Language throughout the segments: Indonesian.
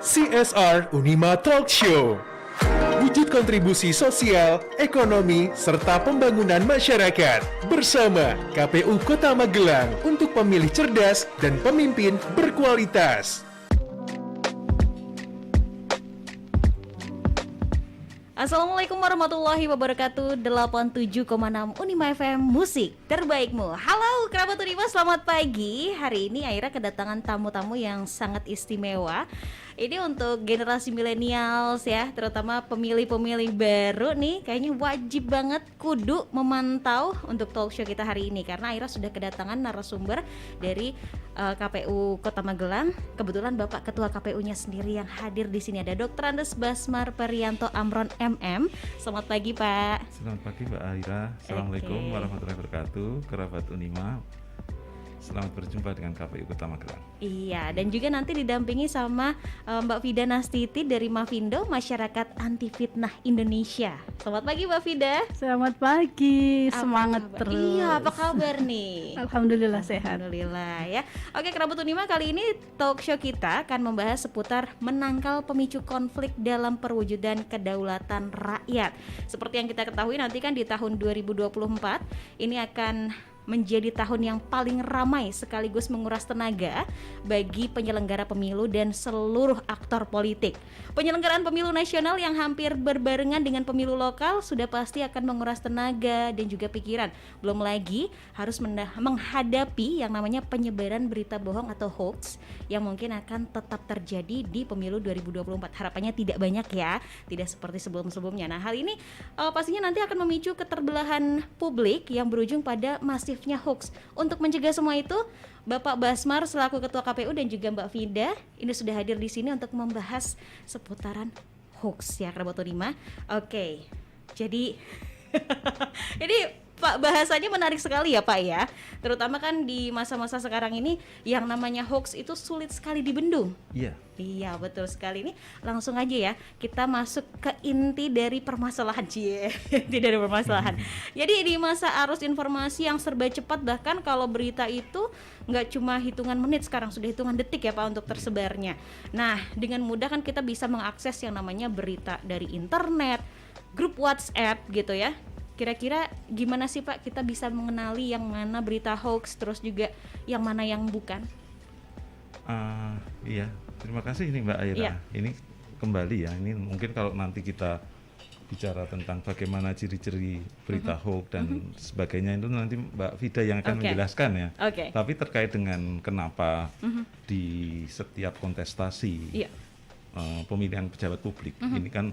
CSR Unima Talk Show. Wujud kontribusi sosial, ekonomi, serta pembangunan masyarakat bersama KPU Kota Magelang untuk pemilih cerdas dan pemimpin berkualitas. Assalamualaikum warahmatullahi wabarakatuh. 87,6 Unima FM Musik terbaikmu. Halo kerabat Unima, selamat pagi. Hari ini Aira kedatangan tamu-tamu yang sangat istimewa. Ini untuk generasi milenials ya, terutama pemilih-pemilih baru nih. Kayaknya wajib banget kudu memantau untuk talk show kita hari ini, karena Aira sudah kedatangan narasumber dari KPU Kota Magelang. Kebetulan Bapak Ketua KPU-nya sendiri yang hadir di sini, ada Dr. Andes Basmar Perianto Amron MM. Selamat pagi Pak. Selamat pagi Mbak Aira. Assalamualaikum warahmatullahi wabarakatuh. Kerabat Unima, selamat berjumpa dengan KPU Kota Magelang. Iya, dan juga nanti didampingi sama Mbak Fida Nastiti dari Mafindo, Masyarakat Anti Fitnah Indonesia. Selamat pagi Mbak Fida. Selamat pagi, semangat terus. Iya, apa kabar nih? Alhamdulillah sehat. Alhamdulillah ya. Oke kerabat Unima, kali ini talk show kita akan membahas seputar menangkal pemicu konflik dalam perwujudan kedaulatan rakyat. Seperti yang kita ketahui, nanti kan di tahun 2024 ini akan menjadi tahun yang paling ramai sekaligus menguras tenaga bagi penyelenggara pemilu dan seluruh aktor politik. Penyelenggaraan pemilu nasional yang hampir berbarengan dengan pemilu lokal sudah pasti akan menguras tenaga dan juga pikiran. Belum lagi harus menghadapi yang namanya penyebaran berita bohong atau hoax yang mungkin akan tetap terjadi di pemilu 2024. Harapannya tidak banyak ya, tidak seperti sebelum-sebelumnya. Nah, hal ini pastinya nanti akan memicu keterbelahan publik yang berujung pada masifnya hoax. Untuk mencegah semua itu, Bapak Basmar selaku Ketua KPU dan juga Mbak Fida ini sudah hadir di sini untuk membahas seputaran hoax ya kerabat Unima. Oke. Jadi ini Pak, bahasanya menarik sekali ya Pak ya. Terutama kan di masa-masa sekarang ini yang namanya hoax itu sulit sekali dibendung. Iya. Iya betul sekali. Ini langsung aja ya kita masuk ke inti dari permasalahan. Inti dari permasalahan. Jadi di masa arus informasi yang serba cepat, bahkan kalau berita itu nggak cuma hitungan menit, sekarang sudah hitungan detik ya Pak untuk tersebarnya. Nah, dengan mudah kan kita bisa mengakses yang namanya berita dari internet, grup WhatsApp gitu ya. Kira-kira gimana sih Pak kita bisa mengenali yang mana berita hoax, terus juga yang mana yang bukan? Iya, terima kasih ini Mbak Aira. Iya. Ini kembali ya, ini mungkin kalau nanti kita bicara tentang bagaimana ciri-ciri berita hoax dan sebagainya, itu nanti Mbak Fida yang akan menjelaskan ya. Tapi terkait dengan kenapa di setiap kontestasi pemilihan pejabat publik ini kan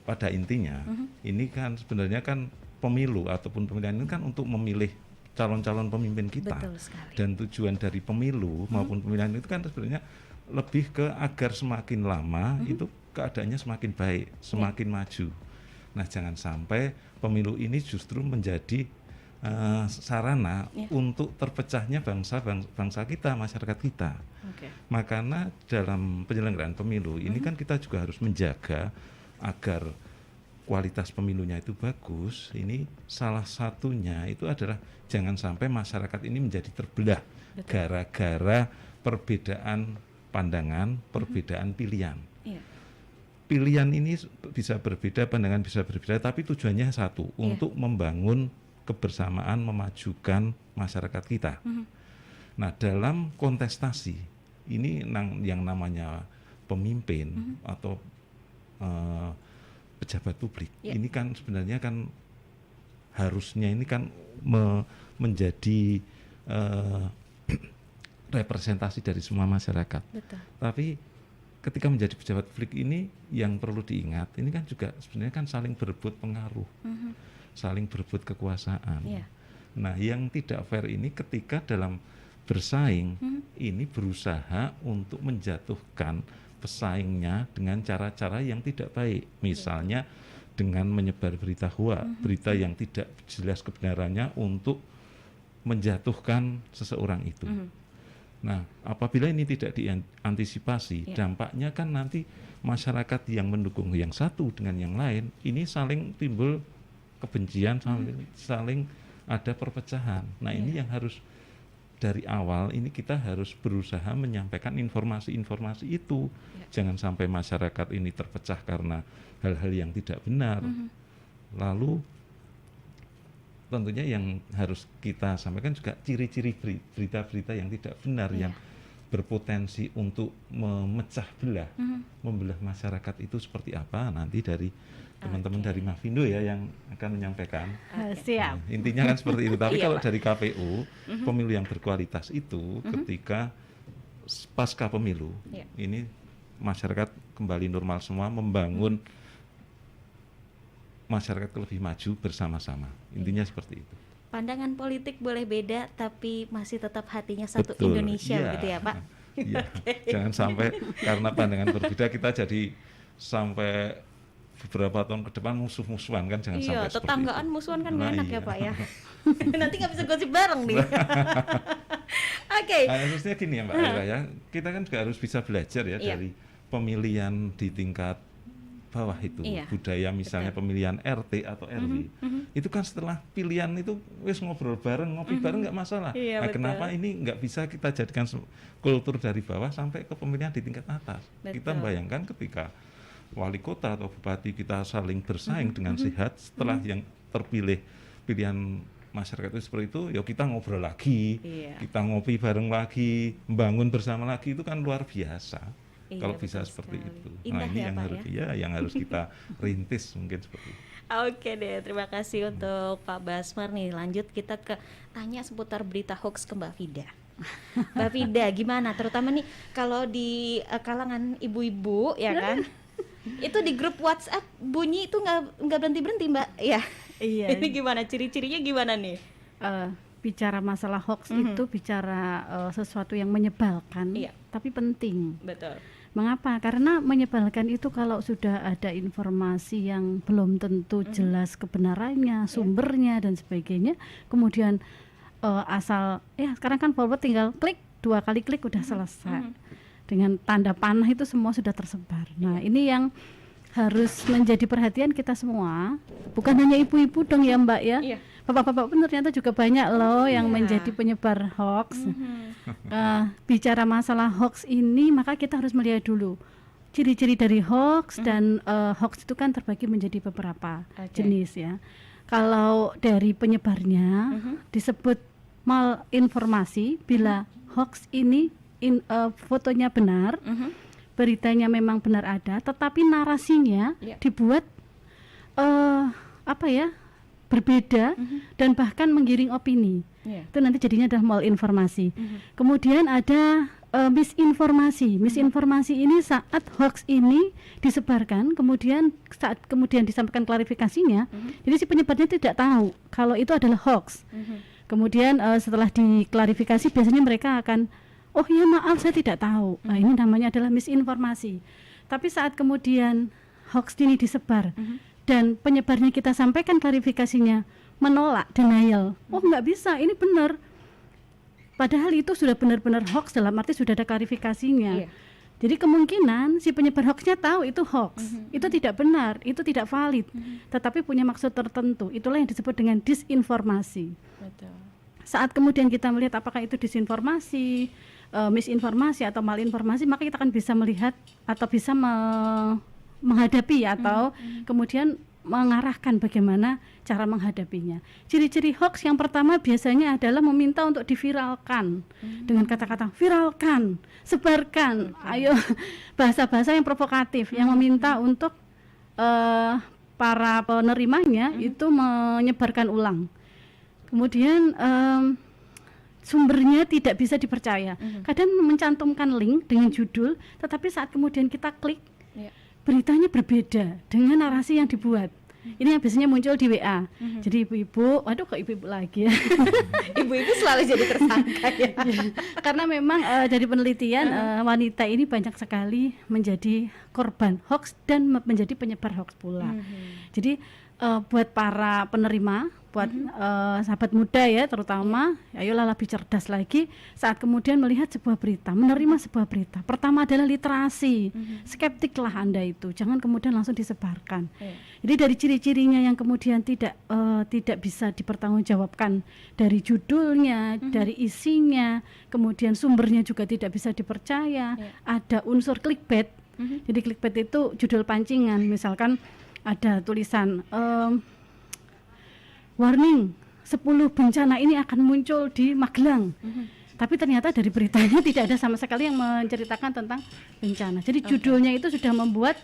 pada intinya ini kan sebenarnya kan pemilu ataupun pemilihan ini kan untuk memilih calon-calon pemimpin kita. Betul sekali. Dan tujuan dari pemilu maupun pemilihan itu kan sebenarnya lebih ke agar semakin lama itu keadaannya semakin baik, semakin maju. Nah, jangan sampai pemilu ini justru menjadi sarana untuk terpecahnya bangsa kita, masyarakat kita. Makanya dalam penyelenggaraan pemilu ini kan kita juga harus menjaga agar kualitas pemilunya itu bagus. Ini salah satunya itu adalah jangan sampai masyarakat ini menjadi terbelah gara-gara perbedaan pandangan, perbedaan pilihan. Pilihan ini bisa berbeda, pandangan bisa berbeda, tapi tujuannya satu, untuk membangun kebersamaan, memajukan masyarakat kita. Nah, dalam kontestasi ini yang namanya pemimpin atau pejabat publik, ini kan sebenarnya kan harusnya ini kan menjadi representasi dari semua masyarakat. Betul. Tapi ketika menjadi pejabat publik ini yang perlu diingat, ini kan juga sebenarnya kan saling berebut pengaruh, saling berebut kekuasaan. Nah, yang tidak fair ini ketika dalam bersaing ini berusaha untuk menjatuhkan pesaingnya dengan cara-cara yang tidak baik. Misalnya dengan menyebar berita hoax, berita yang tidak jelas kebenarannya untuk menjatuhkan seseorang itu. Nah, apabila ini tidak diantisipasi, dampaknya kan nanti masyarakat yang mendukung yang satu dengan yang lain ini saling timbul kebencian, saling ada perpecahan. Nah, ini yang harus dari awal ini kita harus berusaha menyampaikan informasi-informasi itu. Jangan sampai masyarakat ini terpecah karena hal-hal yang tidak benar. Lalu tentunya yang harus kita sampaikan juga ciri-ciri berita-berita yang tidak benar, yang berpotensi untuk memecah belah, membelah masyarakat itu seperti apa, nanti dari teman-teman dari Mavindo ya yang akan menyampaikan. Siap. Nah, intinya kan seperti itu. Tapi Iya, kalau Pak. dari KPU, pemilu yang berkualitas itu ketika pasca pemilu, Iya. ini masyarakat kembali normal semua, membangun masyarakat lebih maju bersama-sama. Intinya seperti itu. Pandangan politik boleh beda, tapi masih tetap hatinya satu Betul, Indonesia, iya. begitu ya Pak? Iya. Jangan sampai karena pandangan berbeda kita jadi sampai beberapa tahun ke depan musuh-musuhan kan, jangan Iya, sampai seperti tetanggaan itu. musuhan kan Nah, nggak enak ya iya. Pak ya. Nanti nggak bisa gosip bareng nih. Oke. Nah, maksudnya gini ya Mbak Ira ya, kita kan juga harus bisa belajar ya Iya. dari pemilihan di tingkat bawah itu, Iya, budaya misalnya pemilihan RT atau RW, itu kan setelah pilihan itu wis ngobrol bareng, ngopi bareng nggak masalah. Iya, Nah, betul. kenapa ini nggak bisa kita jadikan kultur dari bawah sampai ke pemilihan di tingkat atas? Kita Betul. bayangkan ketika wali kota atau bupati kita saling bersaing dengan sehat, setelah yang terpilih pilihan masyarakat itu seperti itu, ya kita ngobrol lagi, Iya. kita ngopi bareng lagi, membangun bersama lagi, itu kan luar biasa. Iya, Kalau bisa betul seperti sekali. itu. Indah Nah, ini ya, yang Pak, harus ya? yang harus kita rintis mungkin seperti itu. Oke deh, terima kasih untuk Pak Basmar nih. Lanjut kita ke tanya seputar berita hoax ke Mbak Vida. Mbak Vida, gimana? Terutama nih kalau di kalangan ibu-ibu ya kan, itu di grup WhatsApp bunyi itu nggak berhenti Mbak, ya? Iya. Ini gimana? Ciri-cirinya gimana nih? Bicara masalah hoax itu bicara sesuatu yang menyebalkan, Iya. tapi penting. Betul. Mengapa? Karena menyebalkan itu kalau sudah ada informasi yang belum tentu jelas kebenarannya, sumbernya dan sebagainya, kemudian asal sekarang kan forward tinggal klik, 2 kali klik udah selesai. Dengan tanda panah itu semua sudah tersebar. Nah, ini yang harus menjadi perhatian kita semua, bukan hanya ibu-ibu dong ya Mbak ya. Iya. Bapak-bapak pun ternyata juga banyak loh yang Iya. menjadi penyebar hoax. Bicara masalah hoax ini, maka kita harus melihat dulu ciri-ciri dari hoax dan hoax itu kan terbagi menjadi beberapa Oke. jenis ya. Kalau dari penyebarnya disebut malinformasi bila hoax ini fotonya benar, beritanya memang benar ada, tetapi narasinya Iya. dibuat berbeda dan bahkan menggiring opini. Iya. Itu nanti jadinya adalah malinformasi. Kemudian ada misinformasi. Misinformasi ini saat hoax ini disebarkan, kemudian saat kemudian disampaikan klarifikasinya, jadi si penyebarnya tidak tahu kalau itu adalah hoax. Kemudian setelah diklarifikasi biasanya mereka akan, oh ya maaf saya tidak tahu. Nah, ini namanya adalah misinformasi. Tapi saat kemudian hoax ini disebar dan penyebarnya kita sampaikan klarifikasinya, menolak, denial, oh nggak bisa, ini benar. Padahal itu sudah benar-benar hoax dalam arti sudah ada klarifikasinya. Iya. Jadi kemungkinan si penyebar hoaxnya tahu itu hoax, itu tidak benar, itu tidak valid, tetapi punya maksud tertentu. Itulah yang disebut dengan disinformasi. Betul. Saat kemudian kita melihat apakah itu disinformasi, misinformasi atau malinformasi, maka kita akan bisa melihat atau bisa menghadapi atau kemudian mengarahkan bagaimana cara menghadapinya. Ciri-ciri hoax yang pertama biasanya adalah meminta untuk diviralkan dengan kata-kata viralkan, sebarkan, ayo, bahasa-bahasa yang provokatif yang meminta untuk para penerimanya itu menyebarkan ulang. Kemudian sumbernya tidak bisa dipercaya. Kadang mencantumkan link dengan judul, tetapi saat kemudian kita klik, Iya. beritanya berbeda dengan narasi yang dibuat. Ini yang biasanya muncul di WA. Jadi ibu-ibu, waduh kok ibu-ibu lagi ya. Ibu-ibu selalu jadi tersangka ya. Karena memang dari penelitian wanita ini banyak sekali menjadi korban hoax dan menjadi penyebar hoax pula. Jadi buat para penerima, buat sahabat muda ya terutama, ayolah lebih cerdas lagi saat kemudian melihat sebuah berita, menerima sebuah berita. Pertama adalah literasi, skeptiklah Anda itu, jangan kemudian langsung disebarkan. Jadi dari ciri-cirinya yang kemudian tidak bisa dipertanggungjawabkan dari judulnya, dari isinya, kemudian sumbernya juga tidak bisa dipercaya, ada unsur clickbait. Jadi clickbait itu judul pancingan, misalkan ada tulisan warning 10 bencana ini akan muncul di Magelang. Tapi ternyata dari beritanya tidak ada sama sekali yang menceritakan tentang bencana. Jadi judulnya itu sudah membuat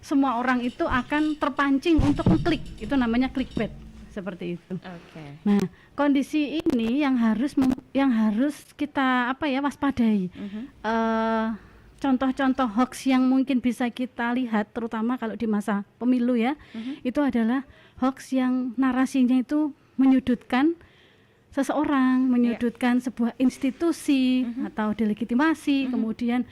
semua orang itu akan terpancing untuk mengklik. Itu namanya clickbait, seperti itu. Nah, kondisi ini yang harus kita waspadai. Contoh-contoh hoax yang mungkin bisa kita lihat terutama kalau di masa pemilu ya, itu adalah hoax yang narasinya itu menyudutkan seseorang, menyudutkan sebuah institusi atau delegitimasi, kemudian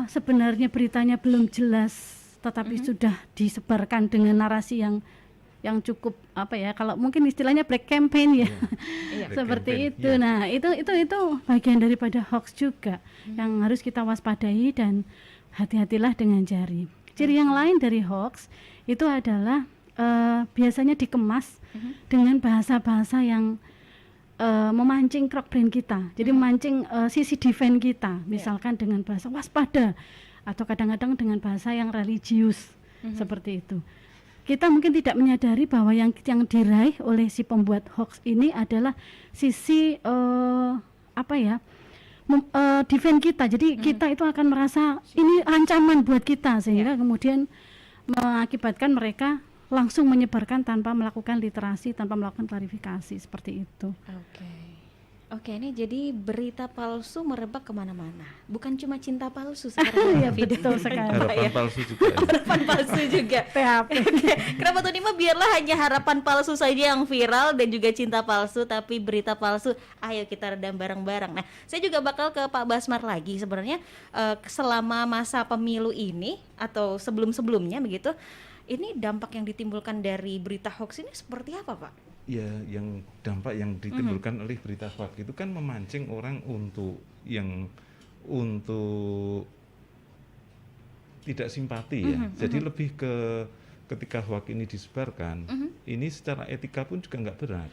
sebenarnya beritanya belum jelas tetapi sudah disebarkan dengan narasi yang cukup kalau mungkin istilahnya black campaign ya. Seperti itu. Nah, itu bagian daripada hoax juga yang harus kita waspadai dan hati-hatilah dengan jari. Ciri yang lain dari hoax itu adalah biasanya dikemas dengan bahasa-bahasa yang memancing crowd brain kita. Jadi memancing sisi defense kita, misalkan dengan bahasa waspada atau kadang-kadang dengan bahasa yang religius seperti itu. Kita mungkin tidak menyadari bahwa yang diraih oleh si pembuat hoax ini adalah sisi defense kita. Jadi kita itu akan merasa ini ancaman buat kita sehingga kemudian mengakibatkan mereka langsung menyebarkan tanpa melakukan literasi, tanpa melakukan klarifikasi seperti itu. Oke, ini jadi berita palsu merebak kemana-mana. Bukan cuma cinta palsu sekarang. Ya, betul sekali. Harapan palsu juga. Harapan palsu juga. PHP. Kenapa tuh Nima biarlah hanya harapan palsu saja yang viral dan juga cinta palsu, tapi berita palsu ayo kita redam bareng-bareng. Nah, saya juga bakal ke Pak Basmar lagi sebenarnya selama masa pemilu ini atau sebelum-sebelumnya begitu. Ini dampak yang ditimbulkan dari berita hoax ini seperti apa, Pak? Ya, yang dampak yang ditimbulkan oleh berita hoax itu kan memancing orang untuk tidak simpati ya. Jadi lebih ke ketika hoax ini disebarkan, ini secara etika pun juga nggak berat.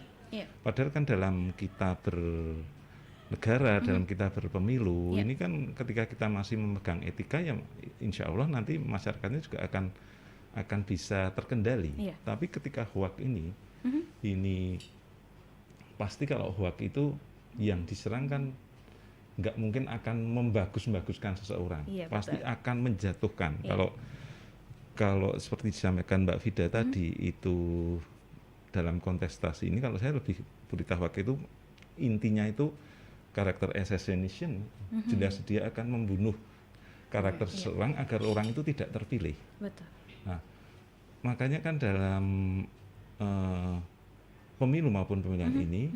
Padahal kan dalam kita bernegara, dalam kita berpemilu, ini kan ketika kita masih memegang etika yang insya Allah nanti masyarakatnya juga akan bisa terkendali. Tapi ketika hoax ini pasti kalau hoax itu yang diserang kan nggak mungkin akan membagus-baguskan seseorang, pasti akan menjatuhkan. Kalau seperti disampaikan Mbak Vida tadi itu dalam kontestasi ini, kalau saya lebih berita hoax itu intinya itu karakter assassination, jelas dia akan membunuh karakter seseorang agar orang itu tidak terpilih. Nah, makanya kan dalam pemilu maupun pemilihan ini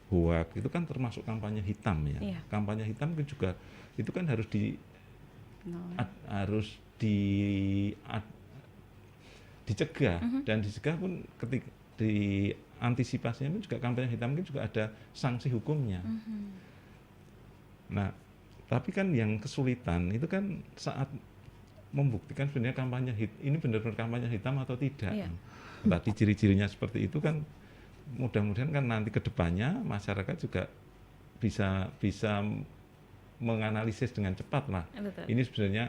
hoax itu kan termasuk kampanye hitam ya. Kampanye hitam itu juga itu kan harus dicegah dan dicegah pun ketika diantisipasinya pun juga kampanye hitam itu juga ada sanksi hukumnya. Nah, tapi kan yang kesulitan itu kan saat membuktikan sebenarnya kampanye ini benar-benar kampanye hitam atau tidak. Tadi ciri-cirinya seperti itu kan mudah-mudahan kan nanti ke depannya masyarakat juga bisa menganalisis dengan cepat lah. Ini sebenarnya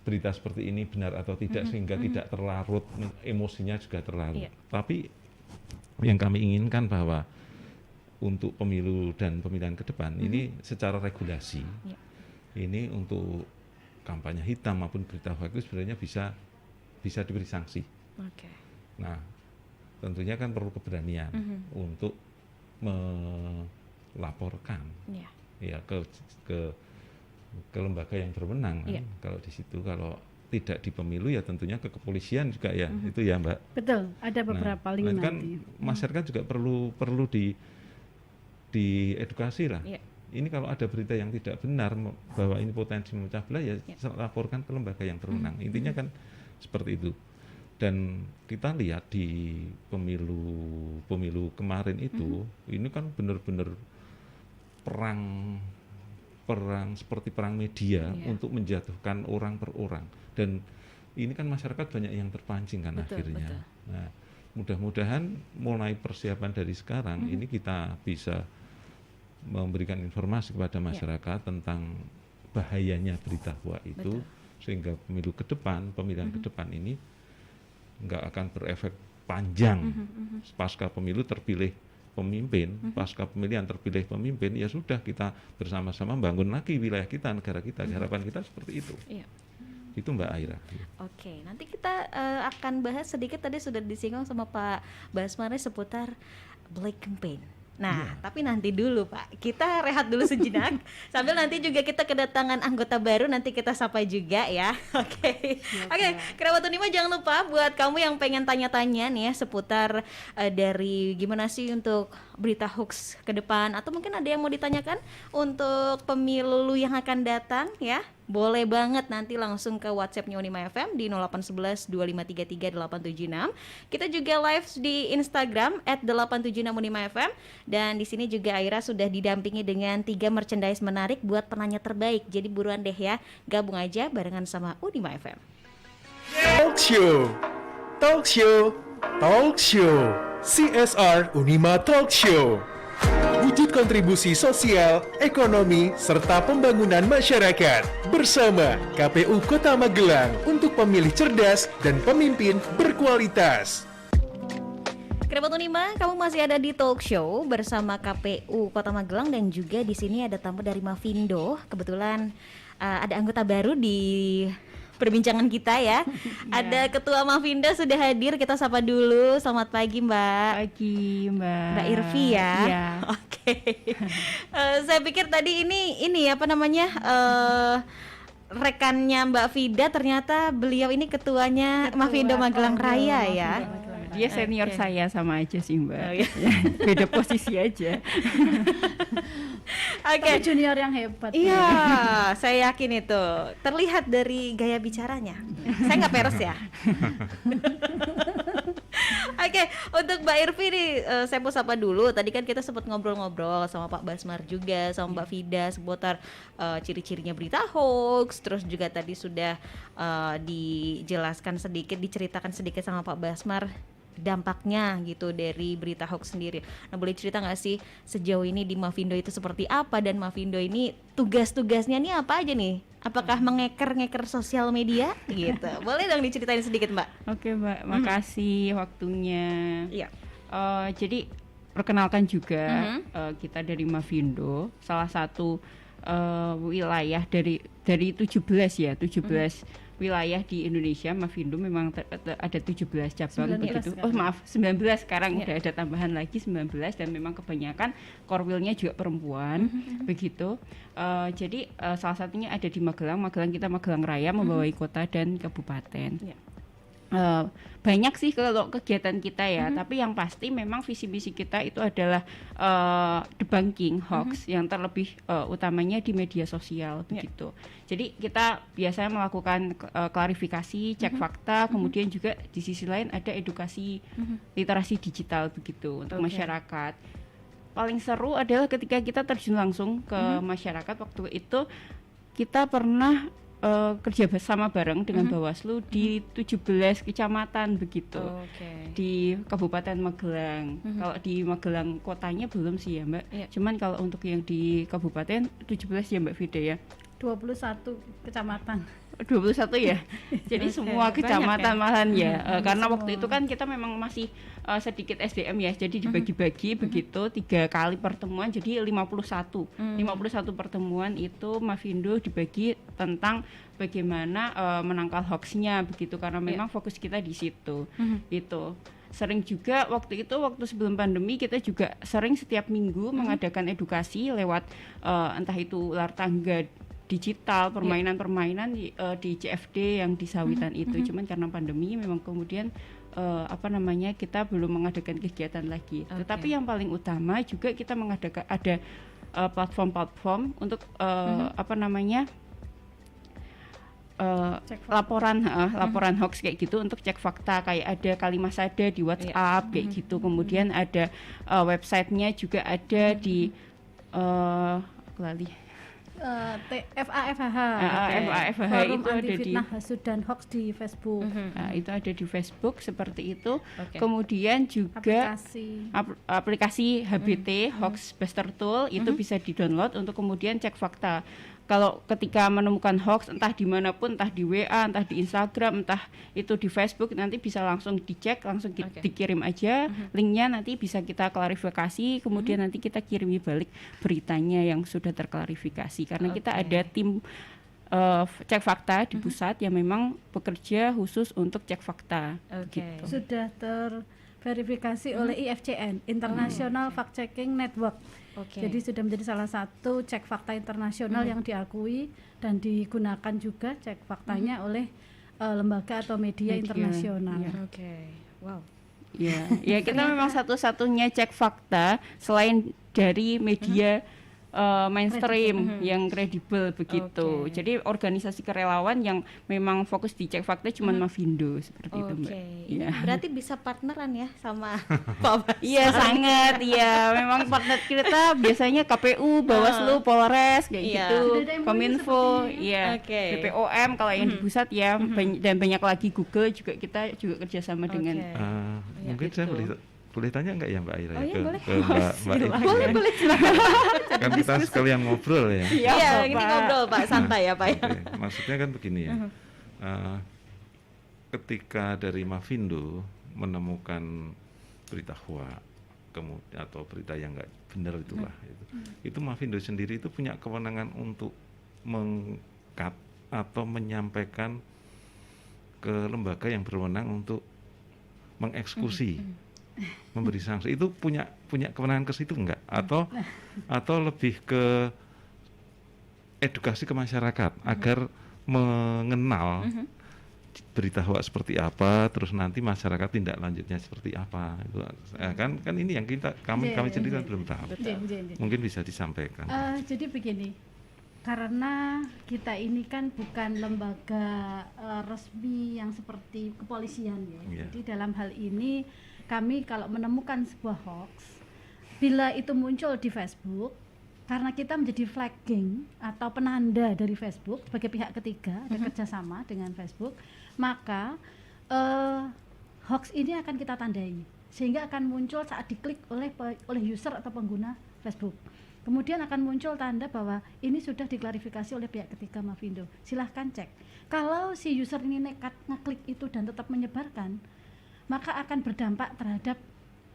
berita seperti ini benar atau tidak sehingga tidak terlarut, emosinya juga terlarut. Tapi yang kami inginkan bahwa untuk pemilu dan pemilihan ke depan ini secara regulasi ini untuk kampanye hitam maupun berita hoax itu sebenarnya bisa diberi sanksi. Nah, tentunya kan perlu keberanian untuk melaporkan ya ke lembaga yang berwenang kan. Kalau di situ kalau tidak di pemilu ya tentunya ke kepolisian juga ya. Itu ya Mbak. Betul, ada beberapa link nanti. Kan masyarakat juga perlu diedukasi lah. Ini kalau ada berita yang tidak benar bahwa ini potensi memecah belah ya laporkan ke lembaga yang berwenang. Intinya kan seperti itu. Dan kita lihat di pemilu kemarin itu, ini kan benar-benar perang seperti perang media untuk menjatuhkan orang per orang. Dan ini kan masyarakat banyak yang terpancing kan akhirnya. Betul. Nah, mudah-mudahan mulai persiapan dari sekarang ini kita bisa memberikan informasi kepada masyarakat tentang bahayanya berita hoax itu, sehingga pemilihan ke depan ini nggak akan berefek panjang. Pasca pemilu terpilih pemimpin, pasca pemilihan terpilih pemimpin, ya sudah, kita bersama-sama bangun lagi wilayah kita, negara kita. Harapan kita seperti itu. Iya. Itu Mbak Aira. Oke, nanti kita akan bahas sedikit, tadi sudah disinggung sama Pak Basmar seputar Black Campaign. Nah, tapi nanti dulu Pak, kita rehat dulu sejenak. Sambil nanti juga kita kedatangan anggota baru, nanti kita sapa juga ya. Oke, Kerabat Unima, jangan lupa buat kamu yang pengen tanya-tanya nih ya seputar dari gimana sih untuk berita hoax ke depan, atau mungkin ada yang mau ditanyakan untuk pemilu yang akan datang ya. Boleh banget nanti langsung ke WhatsApp-nya Unima FM di 0811 2533 876. Kita juga live di Instagram @876 FM, dan di sini juga Aira sudah didampingi dengan 3 merchandise menarik buat penanya terbaik. Jadi buruan deh ya, gabung aja barengan sama Unima FM. Talk show, CSR Unima Talk Show. Wujud kontribusi sosial, ekonomi, serta pembangunan masyarakat bersama KPU Kota Magelang untuk pemilih cerdas dan pemimpin berkualitas. Kerabat Unima, kamu masih ada di talk show bersama KPU Kota Magelang, dan juga di sini ada tamu dari Mavindo. Kebetulan ada anggota baru di perbincangan kita ya. Ada Ketua Mavindo sudah hadir, kita sapa dulu. Selamat pagi Mbak. Pagi Mbak. Mbak Irvi ya. Iya. Oke. Saya pikir tadi ini apa namanya? Rekannya Mbak Vida, ternyata beliau ini ketuanya Mavindo Magelang Raya ya. Dia senior saya, sama aja sih Mbak. Oh, iya. Beda posisi aja. Oke. Junior yang hebat. Iya, saya yakin itu terlihat dari gaya bicaranya. Saya nggak peres ya. Oke, untuk Mbak Irvi nih, saya mau sapa dulu. Tadi kan kita sempat ngobrol-ngobrol sama Pak Basmar juga, sama Mbak Vida seputar ciri-cirinya berita hoax. Terus juga tadi sudah dijelaskan sedikit, diceritakan sedikit sama Pak Basmar dampaknya gitu dari berita hoax sendiri. Nah, boleh cerita nggak sih sejauh ini di Mavindo itu seperti apa, dan Mavindo ini tugas-tugasnya nih apa aja nih? Apakah mengeker sosial media gitu? Boleh dong diceritain sedikit Mbak? Oke Mbak, makasih waktunya. Iya. Jadi perkenalkan juga, kita dari Mavindo, salah satu wilayah dari 17 ya, 17 wilayah di Indonesia. Mavindo memang ada 17 cabang begitu. Oh maaf, 19 sekarang udah ada tambahan lagi 19, dan memang kebanyakan korwilnya juga perempuan begitu. Jadi salah satunya ada di Magelang. Kita Magelang Raya, membawai kota dan kabupaten. Banyak sih kalau kegiatan kita ya, tapi yang pasti memang visi misi kita itu adalah debunking hoax, yang terlebih utamanya di media sosial begitu. Jadi kita biasanya melakukan klarifikasi, cek fakta, kemudian juga di sisi lain ada edukasi literasi digital begitu untuk masyarakat. Paling seru adalah ketika kita terjun langsung ke masyarakat. Waktu itu kita pernah kerja bersama bareng dengan Bawaslu di 17 kecamatan begitu, di Kabupaten Magelang. Kalau di Magelang kotanya belum sih ya Mbak, cuman kalau untuk yang di Kabupaten 17 ya Mbak Vida ya. 21 kecamatan. 21 ya. Jadi semua kecamatan ya? malahan ya. Karena waktu itu kan kita memang masih sedikit SDM ya. Jadi dibagi-bagi begitu 3 kali pertemuan, jadi 51. 51 pertemuan itu Mavindo dibagi tentang bagaimana menangkal hoaxnya begitu, karena memang fokus kita di situ. Itu. Sering juga waktu sebelum pandemi kita juga sering setiap minggu mengadakan edukasi lewat entah itu ular tangga digital, permainan-permainan di CFD yang di Sawitan itu. Cuman karena pandemi memang kemudian kita belum mengadakan kegiatan lagi. Tetapi yang paling utama juga kita mengadakan ada platform-platform untuk laporan hoax kayak gitu untuk cek fakta, kayak ada Kalimat Sada di WhatsApp kayak gitu. Kemudian ada websitenya juga ada di FAFH itu Forum ada Anti di Fitnah Hasud dan Hoax di Facebook. itu ada di Facebook seperti itu. Oke. Kemudian juga Aplikasi aplikasi HBT Hoax Buster Tool itu bisa di-download untuk kemudian cek fakta. Kalau ketika menemukan hoax entah dimanapun, entah di WA, entah di Instagram, entah itu di Facebook, nanti bisa langsung dicek, langsung dikirim aja linknya, nanti bisa kita klarifikasi, kemudian nanti kita kirimi balik beritanya yang sudah terklarifikasi, karena kita ada tim cek fakta di pusat yang memang bekerja khusus untuk cek fakta. Oke. sudah terverifikasi oleh IFCN, International Fact Checking Network. Oke. Jadi sudah menjadi salah satu cek fakta internasional yang diakui dan digunakan juga cek faktanya oleh lembaga atau media internasional. ya. Oke. Wow. Ya kita memang satu-satunya cek fakta selain dari media mainstream yang kredibel begitu. Oke. Jadi organisasi kerelawan yang memang fokus di cek fakta cuma Mavindo seperti itu, Mbak. Oke. Ini Ya. berarti bisa partneran ya sama Pak Bas. Iya sangat, iya memang partner kita biasanya KPU, Bawaslu, Polres kayak Iya. gitu, Sudah ada MOU Kominfo, sepertinya iya, Oke. BPOM kalau yang di pusat ya, dan banyak lagi Google juga kita juga kerjasama dengan. Oke. Mungkin saya boleh tanya nggak ya Mbak Ira Oh iya, boleh. ke Mbak Ira? Boleh. Kan kita sekalian ngobrol ya. Iya, ini ngobrol Pak, santai ya Pak ya. Oke, maksudnya kan begini ya. Ketika dari Mavindo menemukan berita hoax kemudian atau berita yang nggak benar itulah itu Mavindo sendiri itu punya kewenangan untuk mengkat atau menyampaikan ke lembaga yang berwenang untuk mengeksekusi, memberi sanksi. Itu punya kewenangan ke situ enggak? Atau lebih ke edukasi ke masyarakat agar mengenal berita hoax seperti apa, terus nanti masyarakat tindak lanjutnya seperti apa. Itu kan ini yang kami sendiri kan belum tahu. Mungkin bisa disampaikan. Jadi begini, karena kita ini kan bukan lembaga resmi yang seperti kepolisian ya. Iya. Jadi dalam hal ini kami kalau menemukan sebuah hoax, bila itu muncul di Facebook, karena kita menjadi flagging atau penanda dari Facebook sebagai pihak ketiga, ada kerjasama dengan Facebook, maka hoax ini akan kita tandai sehingga akan muncul saat diklik oleh user atau pengguna Facebook. Kemudian akan muncul tanda bahwa ini sudah diklarifikasi oleh pihak ketiga Mavindo. Silahkan cek. Kalau si user ini nekat ngeklik itu dan tetap menyebarkan, maka akan berdampak terhadap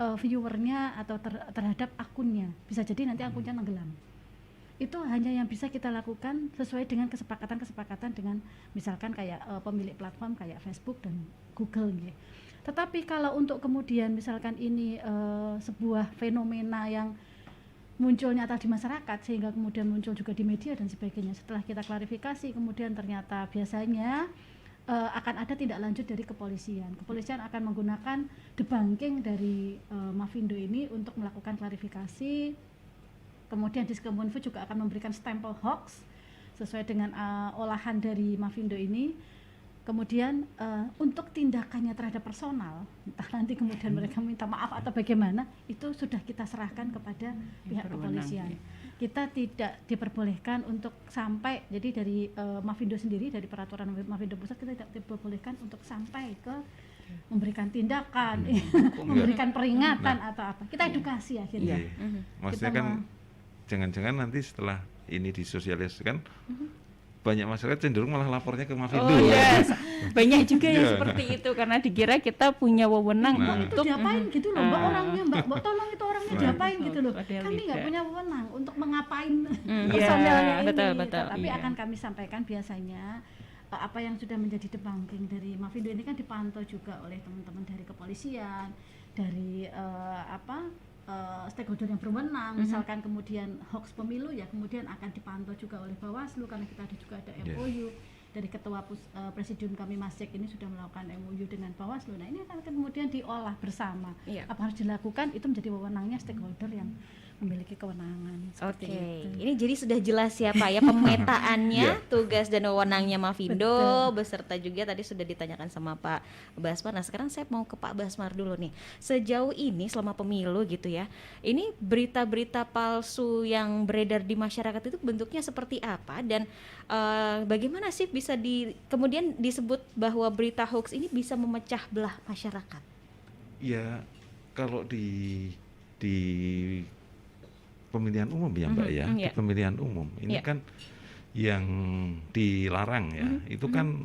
viewernya atau terhadap akunnya. Bisa jadi nanti akunnya tenggelam. Itu hanya yang bisa kita lakukan sesuai dengan kesepakatan dengan misalkan kayak pemilik platform kayak Facebook dan Google gitu. Tetapi kalau untuk kemudian misalkan ini sebuah fenomena yang muncul nyata di masyarakat sehingga kemudian muncul juga di media dan sebagainya, setelah kita klarifikasi kemudian ternyata biasanya akan ada tindak lanjut dari kepolisian. Kepolisian akan menggunakan debunking dari Mavindo ini untuk melakukan klarifikasi. Kemudian Diskominfo juga akan memberikan stempel hoax sesuai dengan olahan dari Mavindo ini. Kemudian untuk tindakannya terhadap personal, entah nanti kemudian mereka minta maaf atau bagaimana, itu sudah kita serahkan kepada pihak kepolisian. Kita tidak diperbolehkan untuk sampai, jadi dari Mavindo sendiri, dari peraturan Mavindo Pusat, kita tidak diperbolehkan untuk sampai ke memberikan tindakan, memberikan peringatan atau apa. Kita edukasi akhirnya. Maksudnya kan jangan-jangan nanti setelah ini disosialisasikan, banyak masyarakat cenderung malah lapornya ke Mavindo. Banyak juga yang seperti itu karena dikira kita punya wewenang untuk itu diapain gitu loh, Mbak orangnya, Mbak tolong itu orangnya diapain gitu loh. Padahal Kami nggak tidak. punya wewenang untuk mengapain Iya, personelnya ini. betul, Tapi iya. akan kami sampaikan biasanya apa yang sudah menjadi debunking dari Mavindo ini kan dipantau juga oleh teman-teman dari kepolisian, dari stakeholder yang berwenang, misalkan kemudian hoax pemilu ya kemudian akan dipantau juga oleh Bawaslu karena kita juga ada MOU. dari ketua presidium kami Masjek ini sudah melakukan MOU dengan Bawaslu. Nah ini akan kemudian diolah bersama. Iya. Apa harus dilakukan itu menjadi wewenangnya stakeholder yang memiliki kewenangan. Oke, Seperti itu. ini jadi sudah jelas ya Pak ya pemetaannya, Iya. tugas dan wewenangnya Mavindo, Betul. beserta juga tadi sudah ditanyakan sama Pak Basmar. Nah sekarang saya mau ke Pak Basmar dulu nih. Sejauh ini selama pemilu gitu ya, ini berita-berita palsu yang beredar di masyarakat itu bentuknya seperti apa dan bagaimana sih bisa kemudian disebut bahwa berita hoax ini bisa memecah belah masyarakat? Ya, kalau di pemilihan umum ya Mbak ya, di iya. pemilihan umum ini Iya. kan yang dilarang ya, itu kan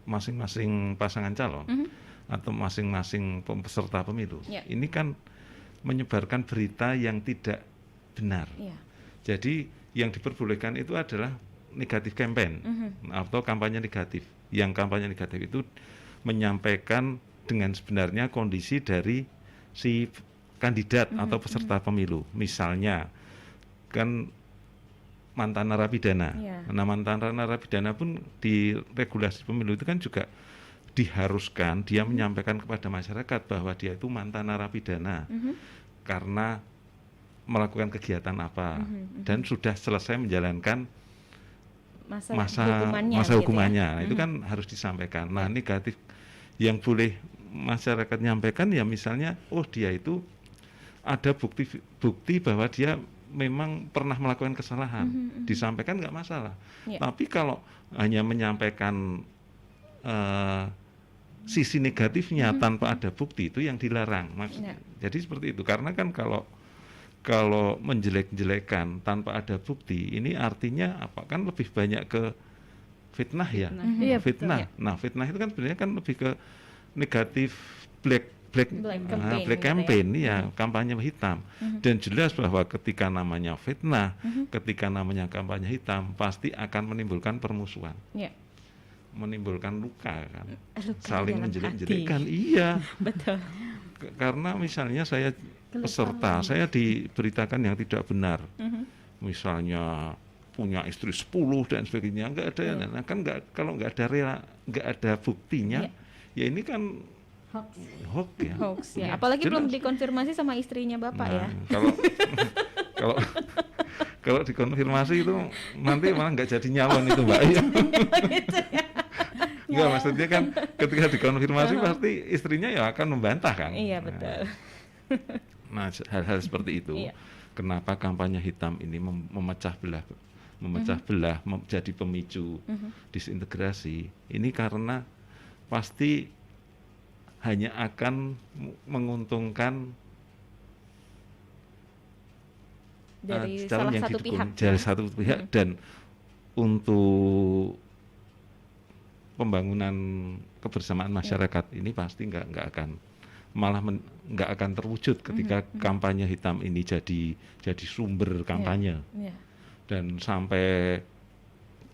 masing-masing pasangan calon atau masing-masing peserta pemilu. Iya. Ini kan menyebarkan berita yang tidak benar. Iya. Jadi yang diperbolehkan itu adalah negatif campaign atau kampanye negatif. Yang kampanye negatif itu menyampaikan dengan sebenarnya kondisi dari si kandidat atau peserta pemilu. Misalnya kan mantan narapidana. Iya. Nah, mantan narapidana pun di regulasi pemilu itu kan juga diharuskan dia menyampaikan kepada masyarakat bahwa dia itu mantan narapidana karena melakukan kegiatan apa dan sudah selesai menjalankan masa gitu hukumannya. ya? Nah, itu kan harus disampaikan. Nah, negatif yang boleh masyarakat nyampaikan ya misalnya, oh dia itu ada bukti bahwa dia memang pernah melakukan kesalahan, disampaikan nggak masalah. Ya. Tapi kalau hanya menyampaikan sisi negatifnya tanpa ada bukti itu yang dilarang. Ya. Jadi seperti itu. Karena kan kalau menjelek-jelekan tanpa ada bukti, ini artinya apa? Kan lebih banyak ke fitnah ya. Iya, Fitnah. Nah, fitnah itu kan sebenarnya kan lebih ke negatif black campaign gitu campaign ya, kampanye hitam. Dan jelas bahwa ketika namanya fitnah, ketika namanya kampanye hitam pasti akan menimbulkan permusuhan. Ya. Menimbulkan luka kan. Luka Saling dalam menjelek-jelekan. hati. Iya. Betul. Karena misalnya saya peserta, saya diberitakan yang tidak benar. Misalnya punya istri 10 dan sebagainya, enggak ada. Nah, kan kalau enggak ada buktinya, ya ini kan hoax ya. Hoax ya. Apalagi Jelas. belum dikonfirmasi sama istrinya Bapak ya. Kalau kalau kalau dikonfirmasi itu nanti malah nggak jadi nyalon itu Mbak. Enggak, maksudnya kan ketika dikonfirmasi pasti istrinya ya akan membantah kan. Iya, betul. Nah, hal-hal seperti itu. Iya. Kenapa kampanye hitam ini memecah belah menjadi pemicu disintegrasi? Ini karena pasti hanya akan menguntungkan Dari calon salah yang satu didukung pihak. dari satu pihak dan untuk pembangunan kebersamaan masyarakat ini pasti nggak akan nggak akan terwujud ketika kampanye hitam ini jadi sumber kampanye. Iya. Dan sampai